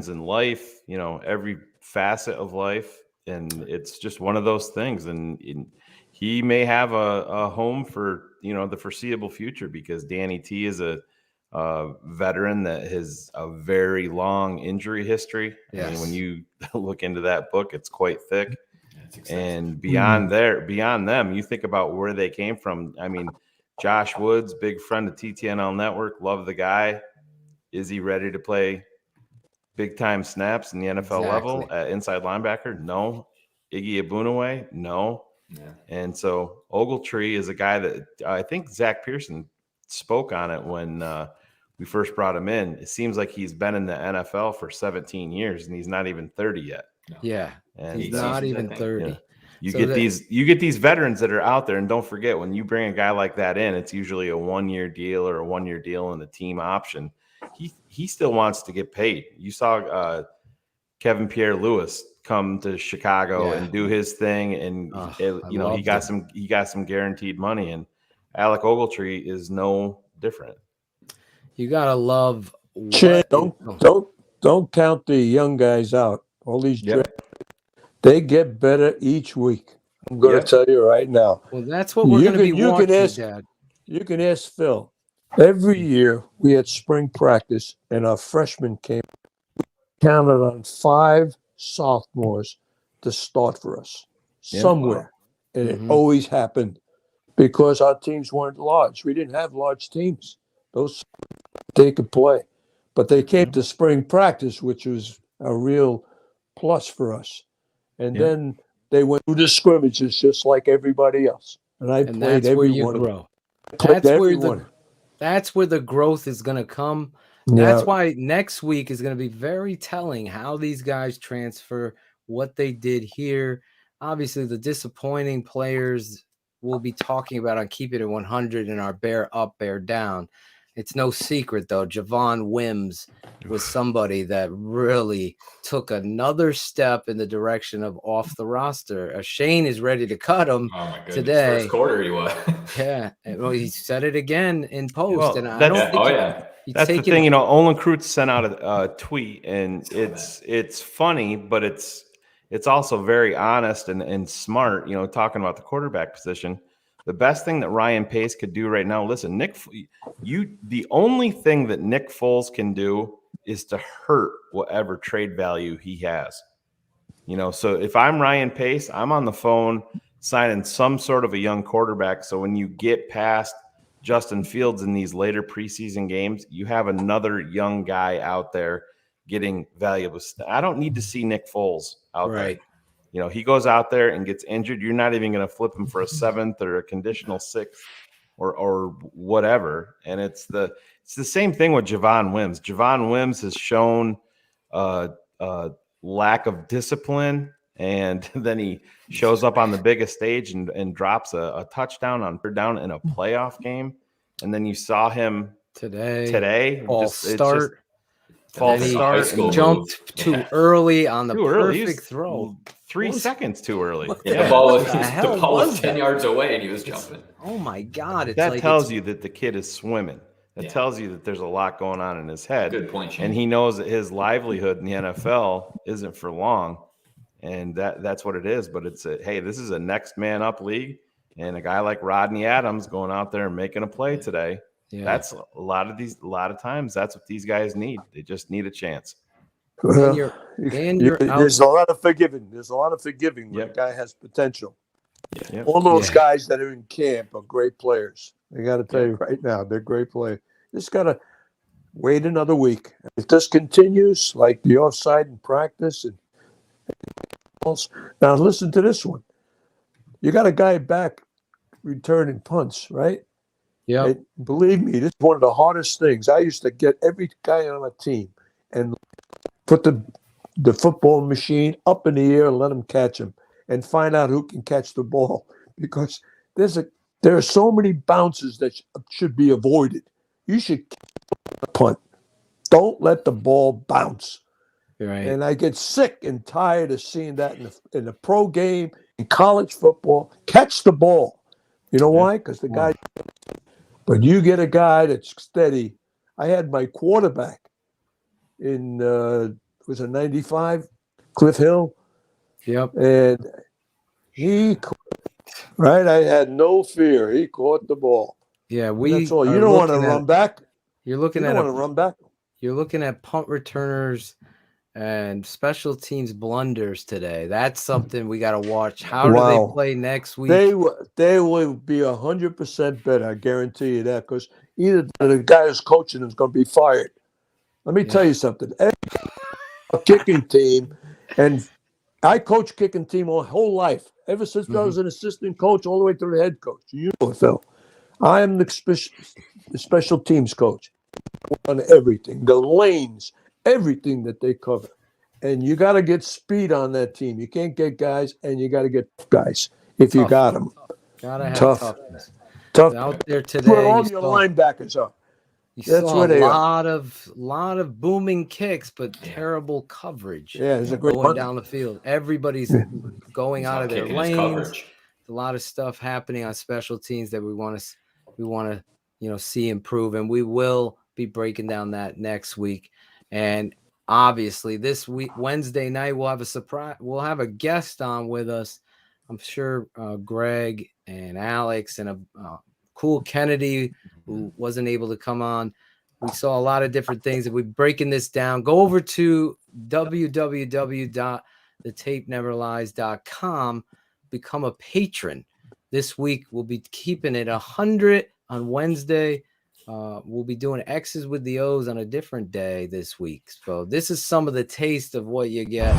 in life, every facet of life. And it's just one of those things. And he may have a home for, the foreseeable future, because Danny T is a veteran that has a very long injury history. Yes. I mean, when you look into that book, it's quite thick. And beyond them, you think about where they came from. I mean, Josh Woods, big friend of TTNL Network, love the guy. Is he ready to play big time snaps in the NFL level at inside linebacker? No. Iggy Abunaway? No. Yeah. And so Ogletree is a guy that I think Zach Pearson spoke on it when we first brought him in. It seems like he's been in the NFL for 17 years and he's not even 30 yet. No. Yeah. And he's not even 30. Yeah. You get these veterans that are out there, and don't forget, when you bring a guy like that in, it's usually a 1-year deal or a 1-year deal and the team option. He still wants to get paid. You saw Kevin Pierre-Louis come to Chicago and do his thing, and he got some guaranteed money. And Alec Ogletree is no different. You gotta love. Don't count the young guys out. All these they get better each week. I'm going to tell you right now. Well, that's what we're going to be watching, Dad. You can ask Phil. Every year we had spring practice, and our freshmen came. We counted on 5 sophomores to start for us somewhere, and it always happened because our teams weren't large. We didn't have large teams. Those they could play, but they came to spring practice, which was a real plus for us. And then they went through the scrimmages just like everybody else. And I played every one of them. That's where the growth is going to come. That's why next week is going to be very telling how these guys transfer, what they did here. Obviously, the disappointing players we'll be talking about on Keep It at 100 in our Bear Up, Bear Down. It's no secret, though. Javon Wims was somebody that really took another step in the direction of off the roster. Shane is ready to cut him today. First quarter he was. Yeah. Well, he said it again in post. Well, and I don't think that's the thing. Olin Kreutz sent out a tweet, and it's funny, but it's also very honest and smart, talking about the quarterback position. The best thing that Ryan Pace could do right now, listen, the only thing that Nick Foles can do is to hurt whatever trade value he has. So if I'm Ryan Pace, I'm on the phone signing some sort of a young quarterback. So when you get past Justin Fields in these later preseason games, you have another young guy out there getting valuable. I don't need to see Nick Foles out there. He goes out there and gets injured. You're not even going to flip him for a 7th or a conditional 6th or whatever. And it's the same thing with Javon Wims. Javon Wims has shown lack of discipline, and then he shows up on the biggest stage and drops a touchdown on third down in a playoff game. And then you saw him today. False start. He jumped too early on the perfect throw. 3 seconds too early. The ball was 10 yards away and he was jumping. Oh my God. That tells you that the kid is swimming. That tells you that there's a lot going on in his head. Good point, Shane. And he knows that his livelihood in the NFL isn't for long. And that's what it is. But hey, this is a next man up league. And a guy like Rodney Adams going out there and making a play today. Yeah. That's a lot of times that's what these guys need. They just need a chance. Well, there's a lot of forgiving. when a guy has potential. All those guys that are in camp are great players. I got to tell you right now, they're great players. Just got to wait another week. If this continues, like the offside in practice, and now listen to this one. You got a guy back returning punts, right? Yeah. Believe me, this is one of the hardest things. I used to get every guy on a team and put the football machine up in the air and let them catch him and find out who can catch the ball, because there are so many bounces that should be avoided. You should punt. Don't let the ball bounce. Right. And I get sick and tired of seeing that in the pro game, in college football. Catch the ball. You know why? Because the guy. But you get a guy that's steady. I had my quarterback in was it 95, Cliff Hill. Yep. And I had no fear. He caught the ball. Yeah, that's all. You don't want to run back. You're looking you don't want to run back. You're looking at punt returners and special teams blunders today. That's something we got to watch. How do they play next week? They will be 100% better. I guarantee you that, because either the guy who's coaching them is going to be fired. Let me tell you something. A kicking team, and I coach kicking team my whole life, ever since I was an assistant coach all the way to the head coach. You know it, Phil. I am the special teams coach on everything, the lanes, everything that they cover. And you got to get speed on that team. You can't get guys, and you got to get guys if you got them. Gotta have toughness. Tough. Out there today, where all your linebackers are. That's where they are. lot of booming kicks, but terrible coverage. Yeah, it's a great going down the field. Everybody's going out of their lanes. There's a lot of stuff happening on special teams that we want to see improve, and we will be breaking down that next week. And obviously, this week, Wednesday night, we'll have a surprise. We'll have a guest on with us. I'm sure Greg and Alex and a cool Kennedy, who wasn't able to come on. We saw a lot of different things. If we're breaking this down, go over to www.thetapeneverlies.com, become a patron. This week, we'll be keeping it 100 on Wednesday. We'll be doing X's with the O's on a different day this week. So this is some of the taste of what you get.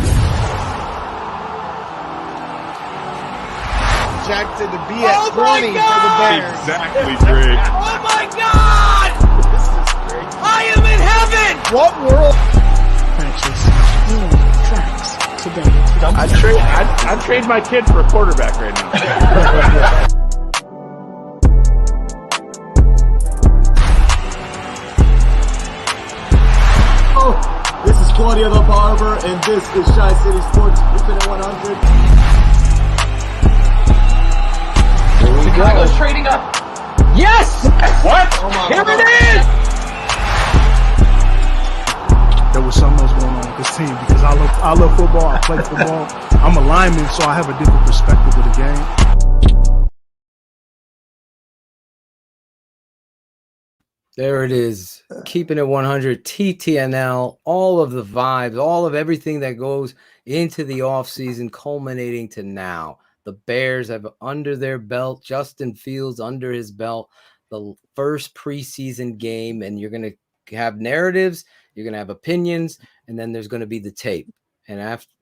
Projected to be at 20 for the Bears. Exactly, Greg. Oh my God! This is great. I am in heaven! What world? Purchase new tracks today. I'd trade my kid for a quarterback right now. This is Claudia the Barber, and this is Shy City Sports. Keeping it 100. Chicago's trading up. Yes! What? Here it is! There was something else going on with this team, because I love football. I play football. I'm a lineman, so I have a different perspective of the game. There it is. Keeping it 100, TTNL, all of the vibes, all of everything that goes into the offseason, culminating to now. The Bears have under their belt, Justin Fields under his belt, the first preseason game, and you're going to have narratives, you're going to have opinions, and then there's going to be the tape. And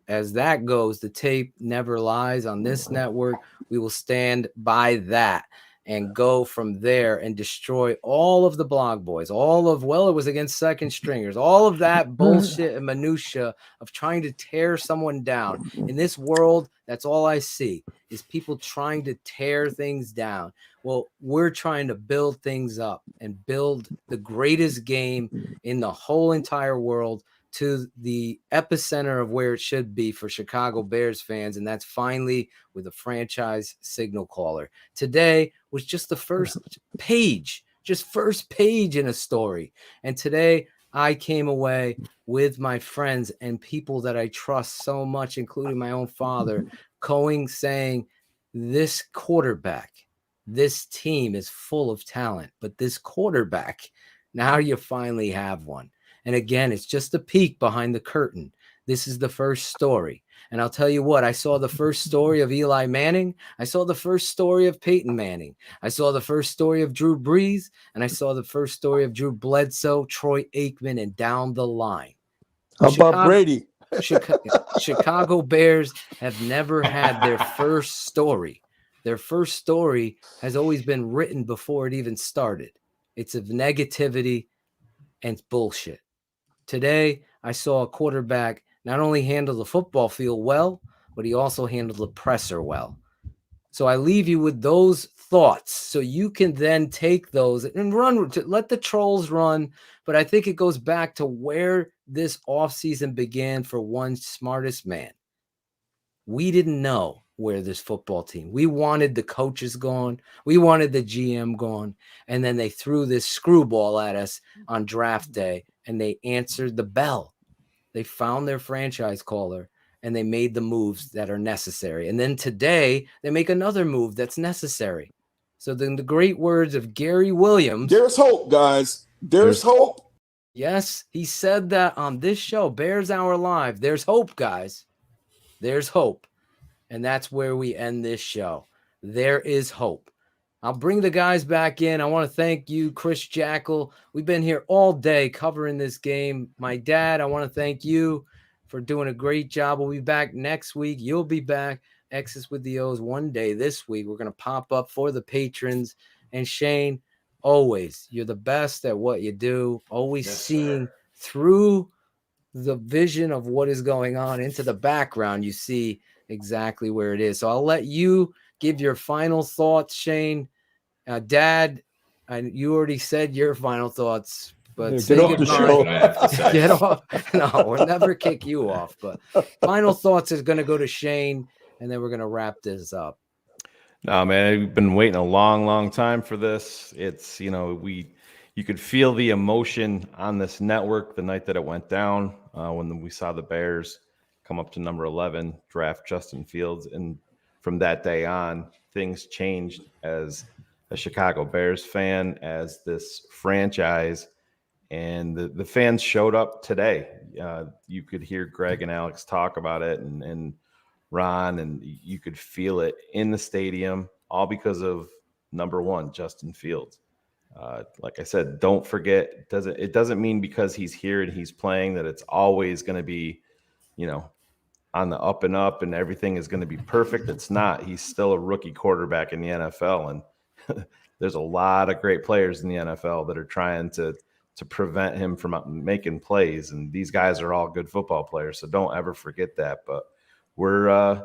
as that goes, the tape never lies on this network. We will stand by that and go from there and destroy all of the blog boys, it was against second stringers, all of that bullshit and minutia of trying to tear someone down. In this world, that's all I see is people trying to tear things down. Well, we're trying to build things up and build the greatest game in the whole entire world to the epicenter of where it should be for Chicago Bears fans, and that's finally with a franchise signal caller. Today was just the first page in a story. And today I came away with my friends and people that I trust so much, including my own father, saying, this quarterback, this team is full of talent, but this quarterback, now you finally have one. And again, it's just a peek behind the curtain. This is the first story. And I'll tell you what, I saw the first story of Eli Manning. I saw the first story of Peyton Manning. I saw the first story of Drew Brees. And I saw the first story of Drew Bledsoe, Troy Aikman, and down the line. How about Brady? Chicago Bears have never had their first story. Their first story has always been written before it even started. It's of negativity and bullshit. Today, I saw a quarterback not only handle the football field well, but he also handled the presser well. So I leave you with those thoughts so you can then take those and run, let the trolls run. But I think it goes back to where this offseason began for one smartest man. We didn't know where this football team, we wanted the coaches gone. We wanted the GM gone. And then they threw this screwball at us on draft day and they answered the bell. They found their franchise caller and they made the moves that are necessary. And then today they make another move that's necessary. So then the great words of Gary Williams. There's hope, guys. There's hope. Yes, he said that on this show, Bears Hour Live. There's hope, guys. There's hope. And that's where we end this show. There is hope. I'll bring the guys back in. I want to thank you, Chris Jackal. We've been here all day covering this game. My dad, I want to thank you for doing a great job. We'll be back next week. You'll be back. X's with the O's one day this week. We're going to pop up for the patrons. And Shane, always, you're the best at what you do. Always seeing through the vision of what is going on into the background. You see exactly where it is. So I'll let you give your final thoughts, Shane. Dad, you already said your final thoughts, but get off the show. Get off. No, we'll never kick you off. But final thoughts is going to go to Shane, and then we're going to wrap this up. No, man, we've been waiting a long, long time for this. It's, you could feel the emotion on this network the night that it went down when we saw the Bears come up to number 11, draft Justin Fields. And from that day on, things changed as a Chicago Bears fan, as this franchise, and the fans showed up today. You could hear Greg and Alex talk about it, and Ron, and you could feel it in the stadium, all because of number 1, Justin Fields. Like I said, don't forget, it doesn't mean because he's here and he's playing that it's always going to be, on the up and up and everything is going to be perfect. It's not. He's still a rookie quarterback in the NFL, and there's a lot of great players in the NFL that are trying to prevent him from making plays, and these guys are all good football players, so don't ever forget that. But we're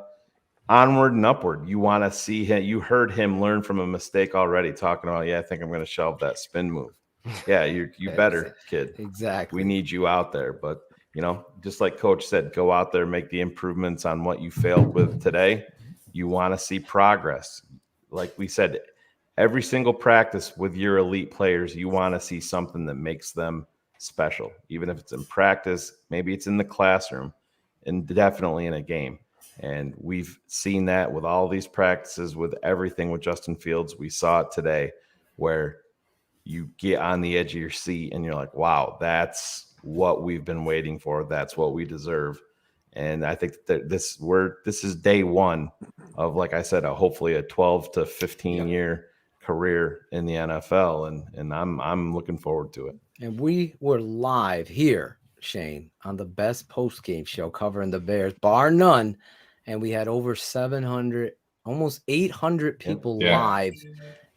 onward and upward. You want to see him. You heard him learn from a mistake already, talking about, I think I'm going to shelve that spin move. Yeah, you better, kid. Exactly. We need you out there. But, just like Coach said, go out there, make the improvements on what you failed with today. You want to see progress. Like we said, every single practice with your elite players, you want to see something that makes them special. Even if it's in practice, maybe it's in the classroom, and definitely in a game. And we've seen that with all these practices, with everything with Justin Fields. We saw it today where you get on the edge of your seat and you're like, wow, that's what we've been waiting for. That's what we deserve. And I think that this is day one of, like I said, hopefully a 12 to 15 year career in the NFL. And I'm looking forward to it. And we were live here, Shane, on the best post-game show covering the Bears, bar none. And we had over 700, almost 800 people live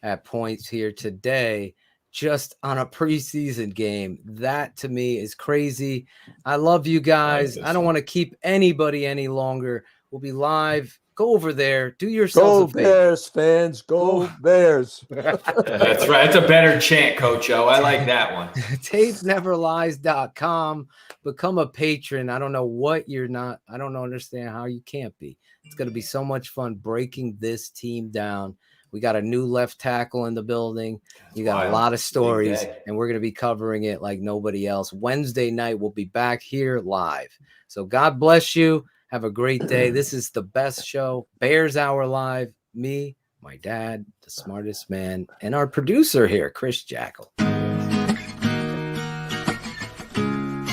at points here today, just on a preseason game. That to me is crazy. I love you guys. I don't want to keep anybody any longer. We'll be live. Go over there. Do yourselves a favor. Go Bears, fans. Go Bears. That's right. That's a better chant, Coach O. I like that one. TapeNeverLies.com. Become a patron. I don't know what you're not. I don't understand how you can't be. It's going to be so much fun breaking this team down. We got a new left tackle in the building. You got a lot of stories, and we're going to be covering it like nobody else. Wednesday night, we'll be back here live. So God bless you. Have a great day. This is the best show, Bears Hour Live. Me, my dad, the smartest man, and our producer here, Chris Jackal.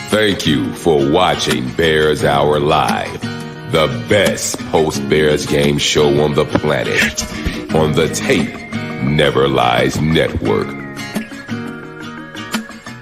Thank you for watching Bears Hour Live, the best post-Bears game show on the planet, on the Tape Never Lies Network.